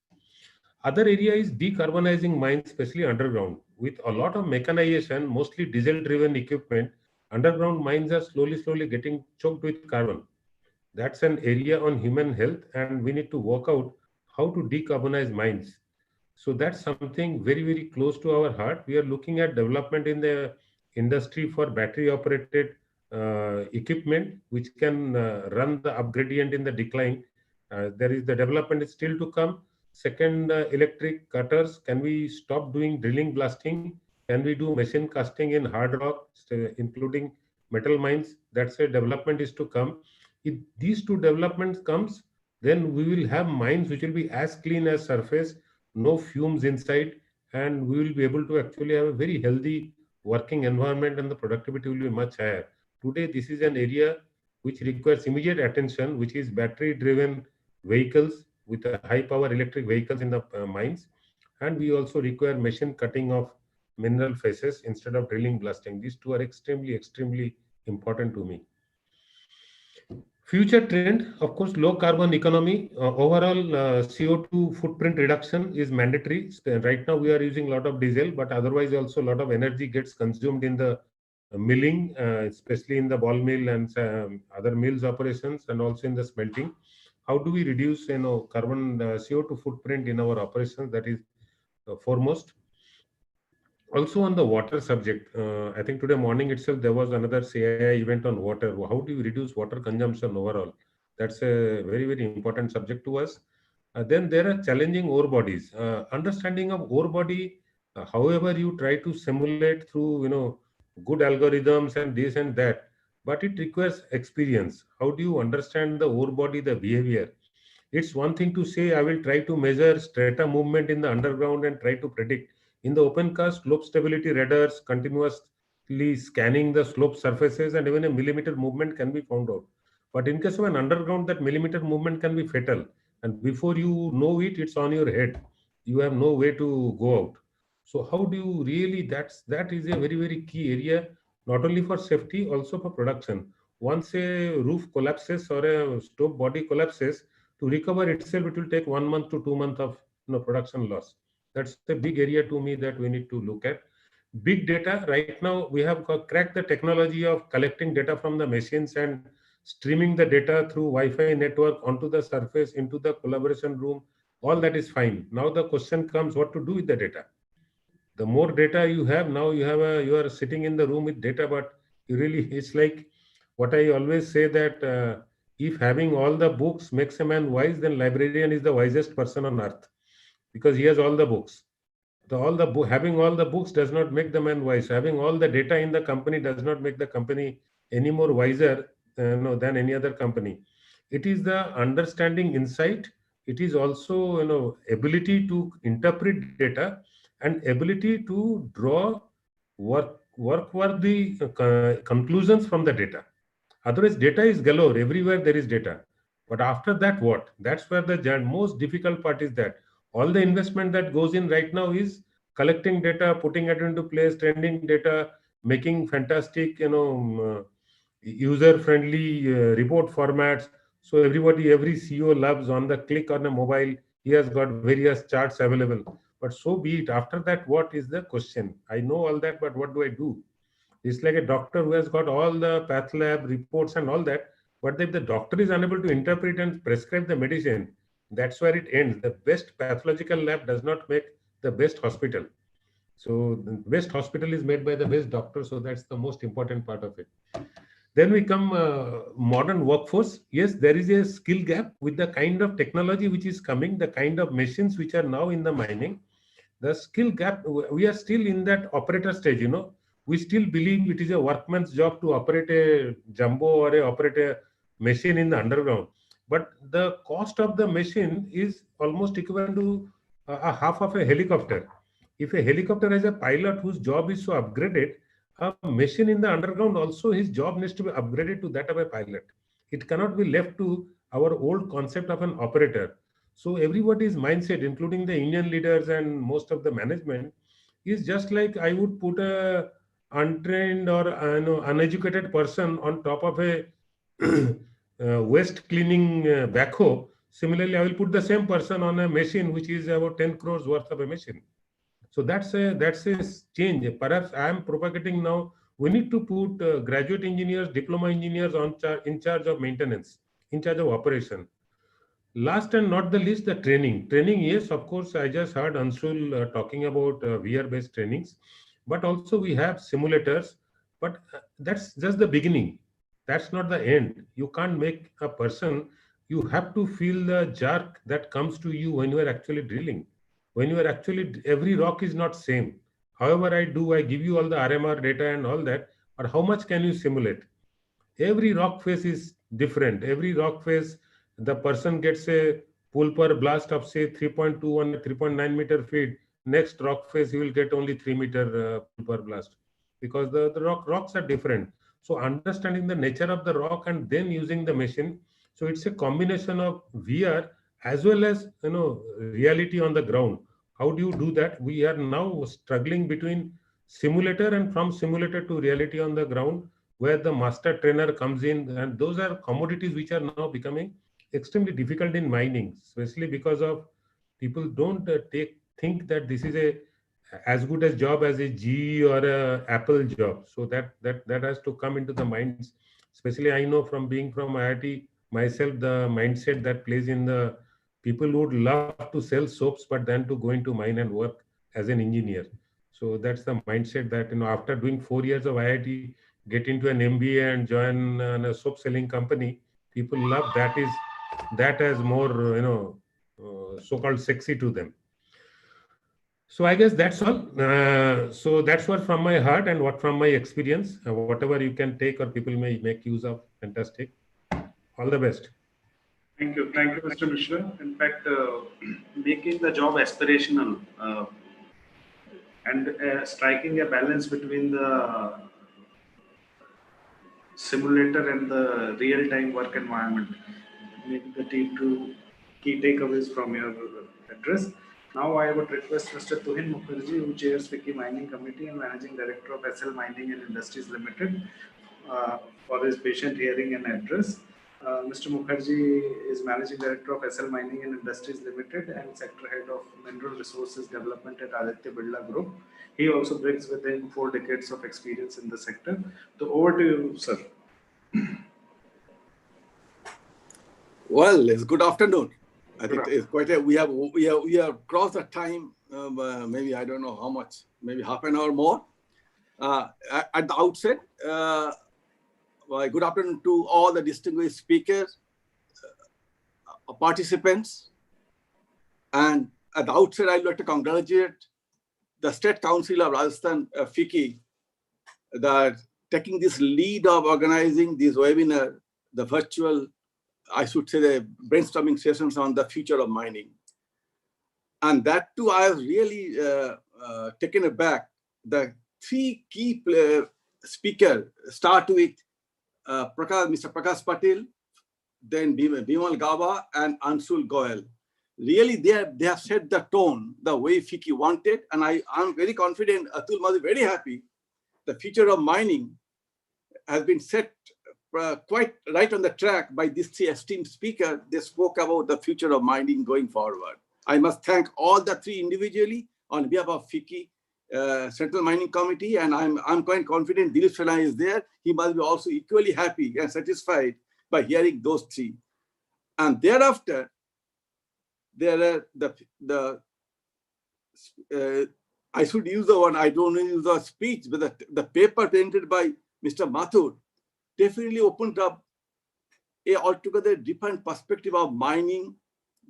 Other area is decarbonizing mines, especially underground. With a lot of mechanization, mostly diesel-driven equipment, underground mines are slowly getting choked with carbon. That's an area on human health, and we need to work out how to decarbonize mines. So that's something very, very close to our heart. We are looking at development in the industry for battery operated equipment, which can run the upgradient in the decline. There is the development is still to come. Second, electric cutters. Can we stop doing drilling blasting? Can we do machine casting in hard rock, including metal mines? That's a development is to come. If these two developments comes, then we will have mines which will be as clean as surface, no fumes inside, and we will be able to actually have a very healthy working environment, and the productivity will be much higher. Today, this is an area which requires immediate attention, which is battery driven vehicles with a high power electric vehicles in the mines. And we also require machine cutting of mineral faces instead of drilling blasting. These two are extremely, extremely important to me. Future trend, of course, low carbon economy. Overall, CO2 footprint reduction is mandatory. Right now, we are using a lot of diesel, but otherwise also a lot of energy gets consumed in the milling, especially in the ball mill and other mills operations, and also in the smelting. How do we reduce, carbon CO2 footprint in our operations? That is foremost. Also on the water subject, I think today morning itself there was another CII event on water. How do you reduce water consumption overall? That's a very, very important subject to us. Then there are challenging ore bodies. Understanding of ore body, however you try to simulate through good algorithms and this and that, but it requires experience. How do you understand the ore body, the behavior? It's one thing to say I will try to measure strata movement in the underground and try to predict. In the open cast, slope stability radars continuously scanning the slope surfaces, and even a millimeter movement can be found out. But in case of an underground, that millimeter movement can be fatal. And before you know it, it's on your head. You have no way to go out. So how do you really, that is a very, very key area, not only for safety, also for production. Once a roof collapses or a stope body collapses, to recover itself, it will take 1 month to 2 months of production loss. That's a big area to me that we need to look at. Big data, right now we have cracked the technology of collecting data from the machines and streaming the data through Wi-Fi network onto the surface, into the collaboration room. All that is fine. Now the question comes, what to do with the data? The more data you have, now you are sitting in the room with data, but you really, it's like what I always say that if having all the books makes a man wise, then librarian is the wisest person on earth, because he has all the books. Having all the books does not make the man wise. Having all the data in the company does not make the company any more wiser than any other company. It is the understanding insight. It is also ability to interpret data and ability to draw work-worthy conclusions from the data. Otherwise, data is galore. Everywhere there is data. But after that, what? That's where the most difficult part is, that all the investment that goes in right now is collecting data, putting it into place, trending data, making fantastic, user-friendly report formats. So every CEO loves on the click on a mobile. He has got various charts available. But so be it. After that, what is the question? I know all that, but what do I do? It's like a doctor who has got all the path lab reports and all that, but if the doctor is unable to interpret and prescribe the medicine, that's where it ends. The best pathological lab does not make the best hospital. So the best hospital is made by the best doctor. So that's the most important part of it. Then we come modern workforce. Yes, there is a skill gap with the kind of technology which is coming, the kind of machines which are now in the mining. The skill gap, we are still in that operator stage, We still believe it is a workman's job to operate a jumbo or operate a machine in the underground. But the cost of the machine is almost equivalent to a half of a helicopter. If a helicopter has a pilot whose job is so upgraded, a machine in the underground also, his job needs to be upgraded to that of a pilot. It cannot be left to our old concept of an operator. So everybody's mindset, including the union leaders and most of the management, is just like I would put a untrained or uneducated person on top of a waste cleaning backhoe. Similarly, I will put the same person on a machine which is about 10 crores worth of a machine. So that's a change. Perhaps I am propagating now. We need to put graduate engineers, diploma engineers in charge of maintenance, in charge of operation. Last and not the least, the training. Training, yes, of course, I just heard Anshul talking about VR-based trainings, but also we have simulators, but that's just the beginning. That's not the end. You can't make a person, you have to feel the jerk that comes to you when you are actually drilling. When you are actually, every rock is not same. However, I give you all the RMR data and all that, but how much can you simulate? Every rock face is different. Every rock face, the person gets a pull per blast of say 3.21 or 3.9 meter feet. Next rock face, he will get only 3 meter pull per blast, because the rocks are different. So understanding the nature of the rock and then using the machine. So it's a combination of VR as well as reality on the ground. How do you do that? We are now struggling between simulator, and from simulator to reality on the ground, where the master trainer comes in, and those are commodities which are now becoming extremely difficult in mining, especially because of people don't think that this is a as good a job as a GE or a Apple job. So that has to come into the minds. Especially I know from being from IIT myself, the mindset that plays in the people who would love to sell soaps, but then to go into mine and work as an engineer. So that's the mindset that after doing 4 years of IIT, get into an MBA and join a soap selling company. People love that as more so-called sexy to them. So I guess that's all. So that's what from my heart and what from my experience. Whatever you can take or people may make use of, fantastic. All the best.
Thank you, Mr. Mishra. In fact, making the job aspirational and striking a balance between the simulator and the real-time work environment, maybe the two key takeaways from your address. Now I would request Mr. Tuhin Mukherjee, who chairs FICCI Mining Committee and Managing Director of Essel Mining and Industries Limited, for his patient hearing and address. Mr. Mukherjee is Managing Director of Essel Mining and Industries Limited and Sector Head of Mineral Resources Development at Aditya Birla Group. He also brings with him 4 decades of experience in the sector. So over to you, sir.
Well, it's good afternoon. I think it's quite a, we have crossed the time. Maybe I don't know how much, maybe half an hour more. At the outset, well, good afternoon to all the distinguished speakers, participants, and at the outset, I'd like to congratulate the State Council of Rajasthan, FICCI, that taking this lead of organizing this webinar, the virtual, I should say, the brainstorming sessions on the future of mining. And that too, I was really taken aback. The 3 key speakers start with Mr. Prakash Patil, then Vimal Gaba, and Anshul Goyal. Really, they have set the tone the way FICCI wanted, and I'm very confident. Atul must be very happy. The future of mining has been set quite right on the track by these 3 esteemed speakers. They spoke about the future of mining going forward. I must thank all the 3 individually on behalf of FICCI Central Mining Committee, and I'm quite confident Dilip is there. He must be also equally happy and satisfied by hearing those 3. And thereafter, there are I should use the one, I don't use the speech, but the paper presented by Mr. Mathur definitely opened up a altogether different perspective of mining,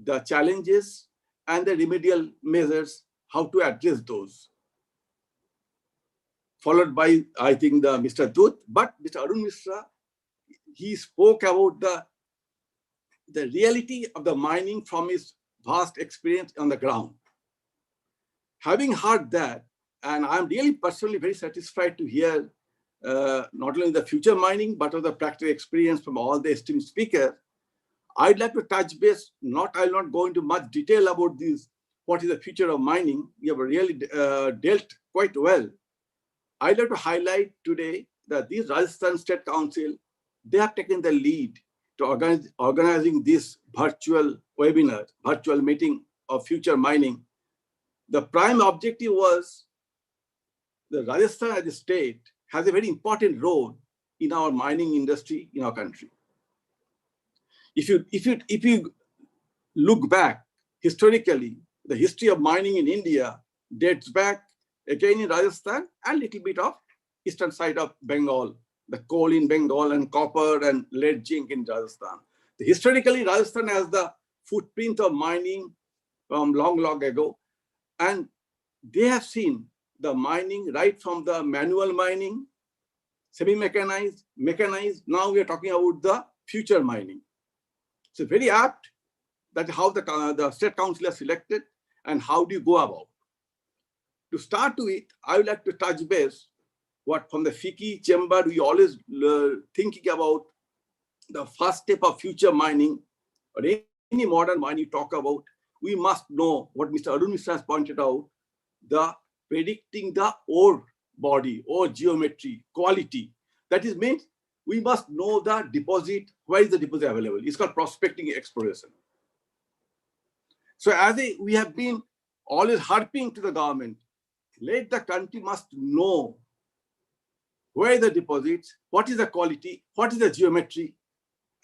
the challenges and the remedial measures, how to address those. Followed by, I think, the Mr. Dhoot, but Mr. Arun Mishra, he spoke about the reality of the mining from his vast experience on the ground. Having heard that, and I'm really personally very satisfied to hear not only the future mining, but of the practical experience from all the esteemed speakers, I'd like to touch base. I'll not go into much detail about this, what is the future of mining. We have really dealt quite well. I'd like to highlight today that this Rajasthan State Council, they have taken the lead to organizing this virtual webinar, virtual meeting of future mining. The prime objective was the Rajasthan as a state has a very important role in our mining industry in our country. If you look back historically, the history of mining in India dates back again in Rajasthan and a little bit of eastern side of Bengal, the coal in Bengal and copper and lead zinc in Rajasthan. Historically, Rajasthan has the footprint of mining from long ago. And they have seen the mining right from the manual mining, semi-mechanized, mechanized. Now we are talking about the future mining. So very apt that how the State Council has selected and how do you go about. To start with, I would like to touch base what from the FICCI chamber, we always thinking about the first step of future mining or any modern mining you talk about, we must know what Mr. Arun Mishra has pointed out, the predicting the ore body, ore geometry, quality. That is means we must know the deposit, where is the deposit available. It's called prospecting exploration. So we have been always harping to the government, let the country must know where are the deposits, what is the quality, what is the geometry,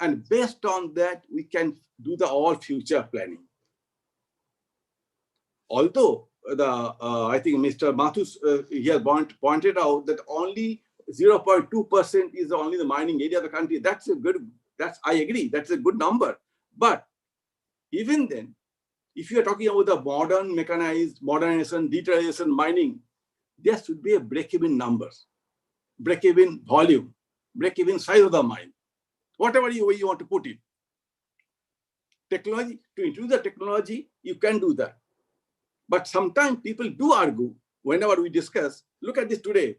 and based on that, we can do the all future planning. Although I think Mr. Mathur here pointed out that only 0.2% is only the mining area of the country. I agree, that's a good number. But even then, if you are talking about the modern mechanized, modernization, digitalization mining, there should be a break-even numbers, break-even volume, break-even size of the mine, whatever way you want to put it. Technology, to introduce the technology, you can do that. But sometimes people do argue, whenever we discuss, look at this today,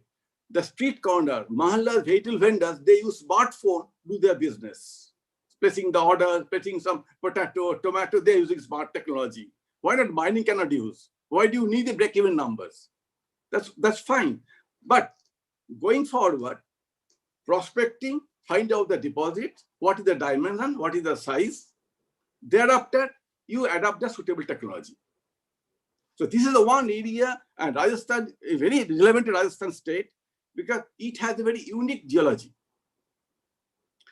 the street corner, mahallas, vehicle vendors, they use smartphone to do their business. Placing the order, placing some potato, tomato, they're using smart technology. Why not mining cannot use? Why do you need the break-even numbers? That's fine. But going forward, prospecting, find out the deposit, what is the dimension, what is the size. Thereafter, you adapt the suitable technology. So this is the one area, and Rajasthan is very relevant to Rajasthan state because it has a very unique geology.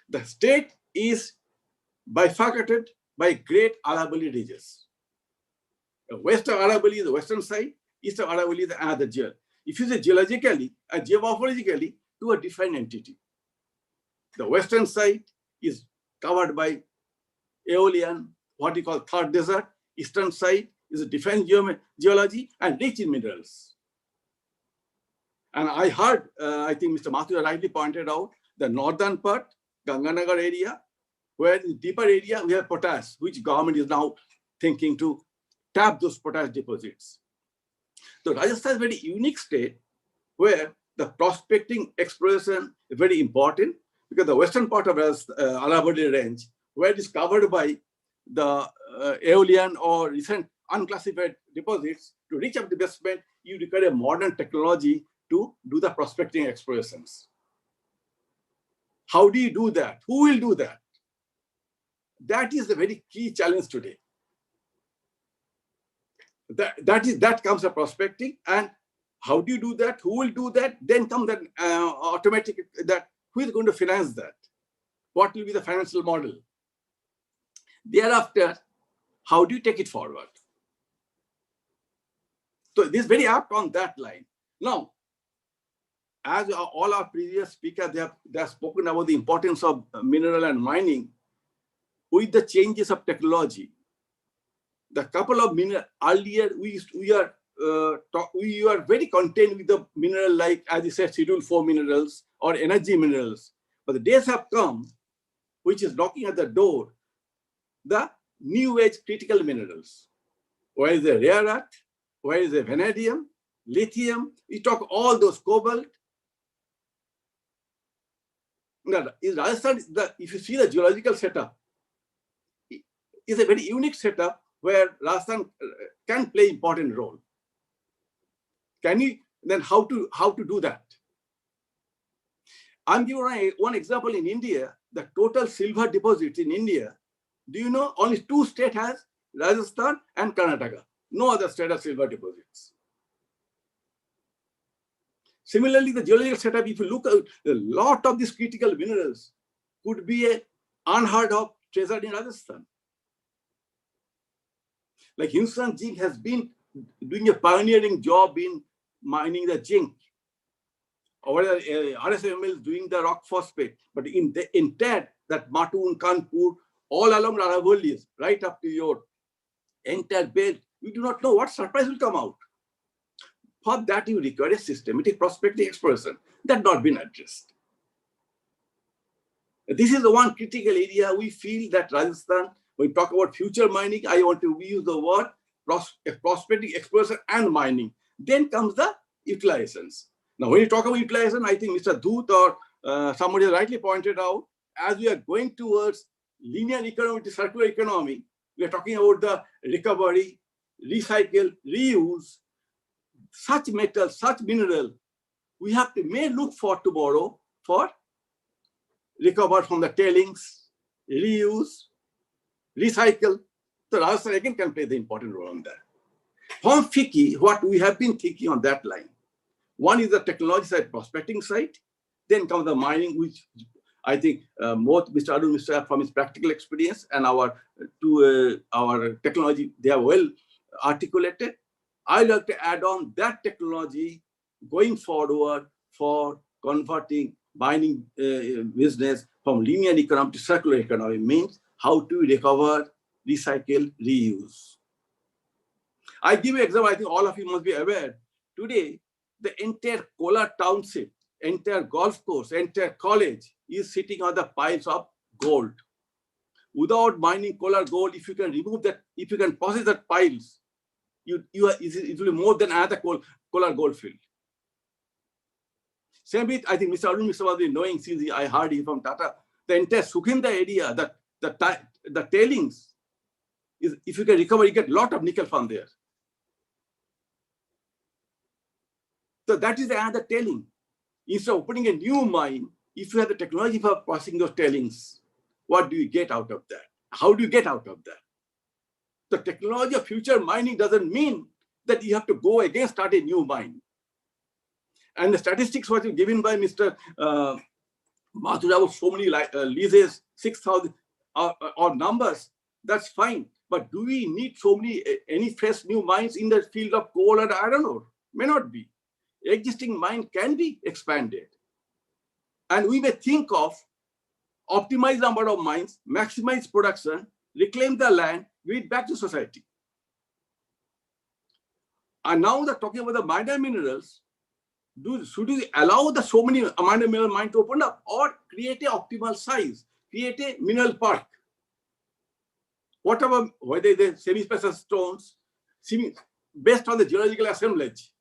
The state is bifurcated by great Aravalli ridges. The west of Aravalli is the western side, east of Aravalli is another geo. If you say geologically and geomorphologically, to a different entity. The western side is covered by Aeolian, what you call third desert. Eastern side is a different geology and rich in minerals. And I heard, I think Mr. Mathur rightly pointed out, the northern part, Ganganagar area, where in the deeper area we have potash, which government is now thinking to tap those potash deposits. So Rajasthan is a very unique state where the prospecting exploration is very important because the western part of Aravalli range, where it is covered by the Aeolian or recent unclassified deposits, to reach up the basement, you require a modern technology to do the prospecting explorations. How do you do that? Who will do that? That is the very key challenge today. That comes to prospecting, and how do you do that? Who will do that? Then comes that automatic, that who is going to finance that? What will be the financial model? Thereafter, how do you take it forward? So this is very apt on that line. Now, as all our previous speakers, they have spoken about the importance of mineral and mining. With the changes of technology, the couple of mineral earlier we are very content with the mineral, like as you said, Schedule 4 minerals or energy minerals. But the days have come, which is knocking at the door, the new age critical minerals. Where is the rare earth? Where is the vanadium, lithium? We talk all those, cobalt. Now, in Rajasthan, if you see the geological setup, it's a very unique setup where Rajasthan can play important role. Can we then how to do that? I'm giving one example in India. The total silver deposits in India, do you know only 2 states has, Rajasthan and Karnataka. No other state has silver deposits. Similarly, the geological setup, if you look at a lot of these critical minerals, could be a unheard of treasure in Rajasthan. Like Hindustan Zinc has been doing a pioneering job in mining the zinc. Or RSML is doing the rock phosphate. But in TED, that Matun, Kanpur, all along Aravallis, right up to your entire belt, we do not know what surprise will come out. For that, you require a systematic prospecting exploration. That not been addressed. This is the one critical area we feel that Rajasthan, when we talk about future mining, I want to use the word prospecting, exploration, and mining. Then comes the utilizations. Now, when you talk about utilization, I think Mr. Dhoot or somebody rightly pointed out, as we are going towards linear economy to circular economy, we are talking about the recovery, recycle, reuse, such metal, such mineral, we have to may look for tomorrow for recover from the tailings, reuse, recycle. So Rajasthan again can play the important role on that. From FICCI, what we have been thinking on that line, one is the technology side, prospecting side, then comes the mining, which I think both Mr. Arun Mishra from his practical experience and our technology, they are well articulated. I like to add on that technology going forward for converting mining business from linear economy to circular economy means how to recover, recycle, reuse. I give you an example, I think all of you must be aware. Today, the entire Kolar township, entire golf course, entire college is sitting on the piles of gold. Without mining Kolar gold, if you can remove that, if you can process that piles, it will be more than another Kolar gold field. Same with, I think Mr. Arun Mishra was knowing since I heard him from Tata, the entire Sukhinda area, the tailings, is, if you can recover, you get a lot of nickel from there. So that is another tailing. Instead of opening a new mine, if you have the technology for processing those tailings, what do you get out of that? How do you get out of that? The technology of future mining doesn't mean that you have to go again start a new mine. And the statistics was given by Mr. Mathur about so many leases, 6,000 or numbers, that's fine. But do we need so many, any fresh new mines in the field of coal and iron ore? May not be. Existing mine can be expanded. And we may think of optimize number of mines, maximize production, reclaim the land, give it back to society. And now they're talking about the minor minerals. Should we allow the so many minor mineral mine to open up or create an optimal size, create a mineral park? Whatever, whether they're semi-special stones, based on the geological assemblage,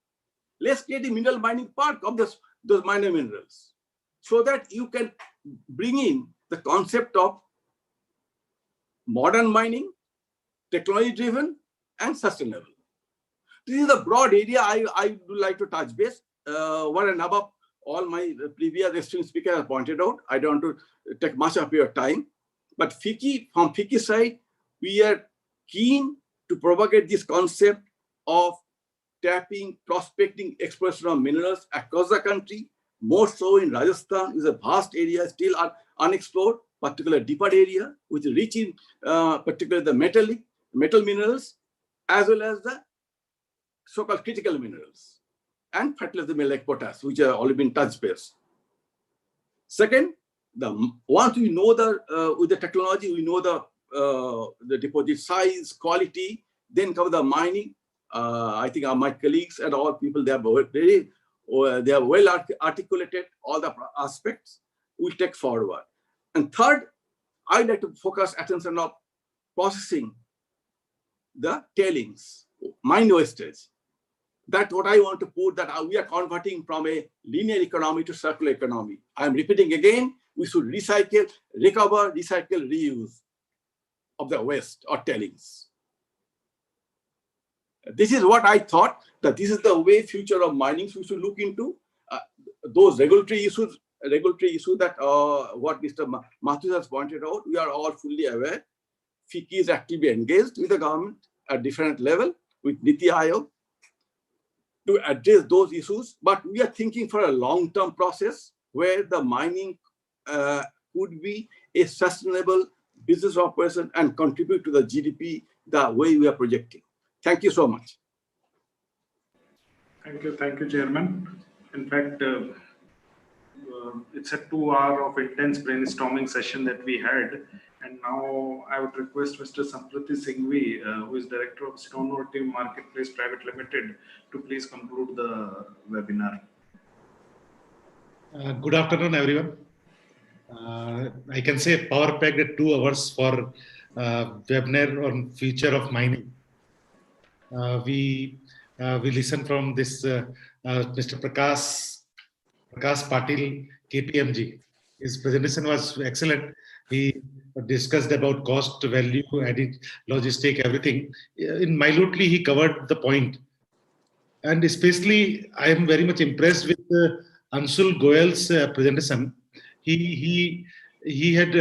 let's create a mineral mining park of those minor minerals so that you can bring in the concept of modern mining, technology-driven, and sustainable. This is the broad area I would like to touch base. One and above all my previous esteemed speakers have pointed out. I don't want to take much of your time. But FICCI, from FICCI side, we are keen to propagate this concept of tapping, prospecting, exploration of minerals across the country. More so in Rajasthan is a vast area still unexplored, particularly deeper area, which is rich in particularly the metal minerals, as well as the so-called critical minerals and fertilizer mineral like potash, which have already been touched base. Second, once we know with the technology, we know the deposit size, quality, then cover the mining. I think my colleagues and all people, they are well articulated all the aspects we'll take forward. And third, I'd like to focus attention on processing the tailings, mine wastage. That's what I want to put, that we are converting from a linear economy to circular economy. I'm repeating again, we should recycle, recover, recycle, reuse of the waste or tailings. This is what I thought, that this is the way future of mining we should look into. Those regulatory issues that what Mr. Mathur has pointed out, we are all fully aware. FICCI is actively engaged with the government at different level with Niti Aayog to address those issues. But we are thinking for a long-term process where the mining could be a sustainable business operation and contribute to the GDP the way we are projecting. Thank you so much.
Thank you, Chairman. In fact, it's a 2 hour of intense brainstorming session that we had. And now I would request Mr. Samprati Singhvi, who is Director of Stonorti Marketplace Private Limited, to please conclude the webinar.
Good afternoon, everyone. I can say power-packed at 2 hours for webinar on future of mining. We listen from this Mr. Prakash Patil, KPMG. His presentation was excellent. He discussed about cost, value, added, logistic, everything. Minutely, he covered the point. And especially, I am very much impressed with Anshul Goyal's presentation. He had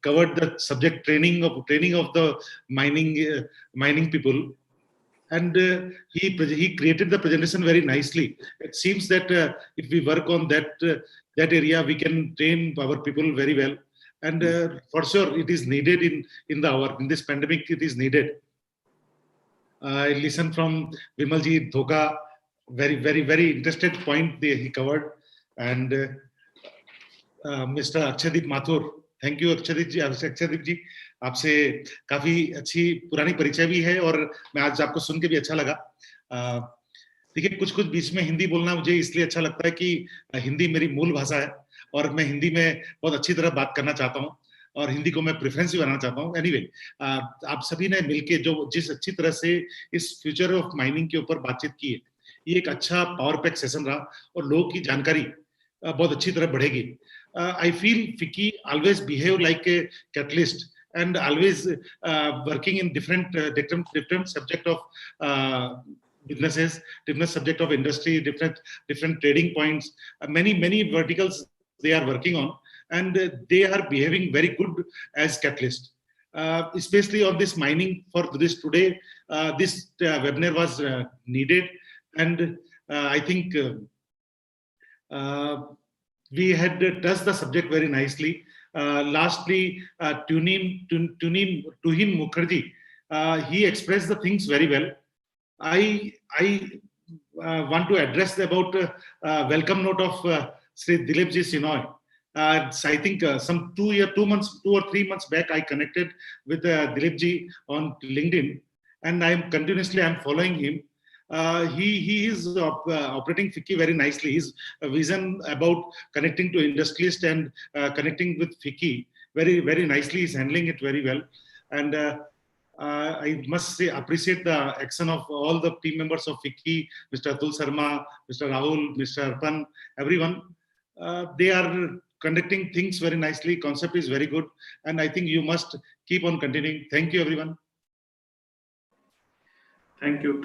covered the subject training of the mining people. And he created the presentation very nicely. It seems that if we work on that area, we can train our people very well. And for sure, it is needed in this pandemic. It is needed. I listened from Vimalji Dhoka, very interested point he covered, and Mr. Akshaydeep Mathur. Thank you, Akshaydeep ji. आपसे काफी अच्छी पुरानी परिचय भी है और मैं आज आपको सुन के भी अच्छा लगा। देखिए कुछ बीच में हिंदी बोलना मुझे इसलिए अच्छा लगता है कि हिंदी मेरी मूल भाषा है और मैं हिंदी में बहुत अच्छी तरह बात करना चाहता हूँ और हिंदी को मैं प्रेफरेंस भी बनाना चाहता हूँ। एनीवे, आप सभी ने मिलके जिस अच्छी तरह से इस फ्यूचर ऑफ माइनिंग के ऊपर बातचीत की है, ये एक अच्छा पावर पैक सेशन रहा और लोगों की जानकारी बहुत अच्छी तरह बढ़ेगी। I feel FICCI always behave like a catalyst and always working in different subject of businesses, different subject of industry, different trading points, many verticals they are working on, and they are behaving very good as catalyst. Especially on this mining for this today, this webinar was needed, and I think we had touched the subject very nicely. Lastly, Tuhin Mukherjee, he expressed the things very well. I want to address about welcome note of Sri Dilip ji Chenoy. I think some 2 or 3 months back, I connected with Dilip ji on LinkedIn, and I'm following him. He is operating FICCI very nicely. His vision about connecting to industrialists and connecting with FICCI very nicely. He's handling it very well. And I must say, appreciate the action of all the team members of FICCI, Mr. Atul Sharma, Mr. Rahul, Mr. Arpan, everyone. They are conducting things very nicely. Concept is very good. And I think you must keep on continuing. Thank you, everyone.
Thank you,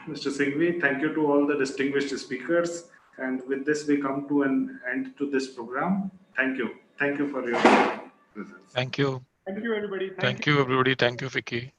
Mr. Singhvi. Thank you to all the distinguished speakers. And with this, we come to an end to this program. Thank you for your presence.
Thank you.
Thank you, everybody.
Thank you, everybody. Thank you, FICCI.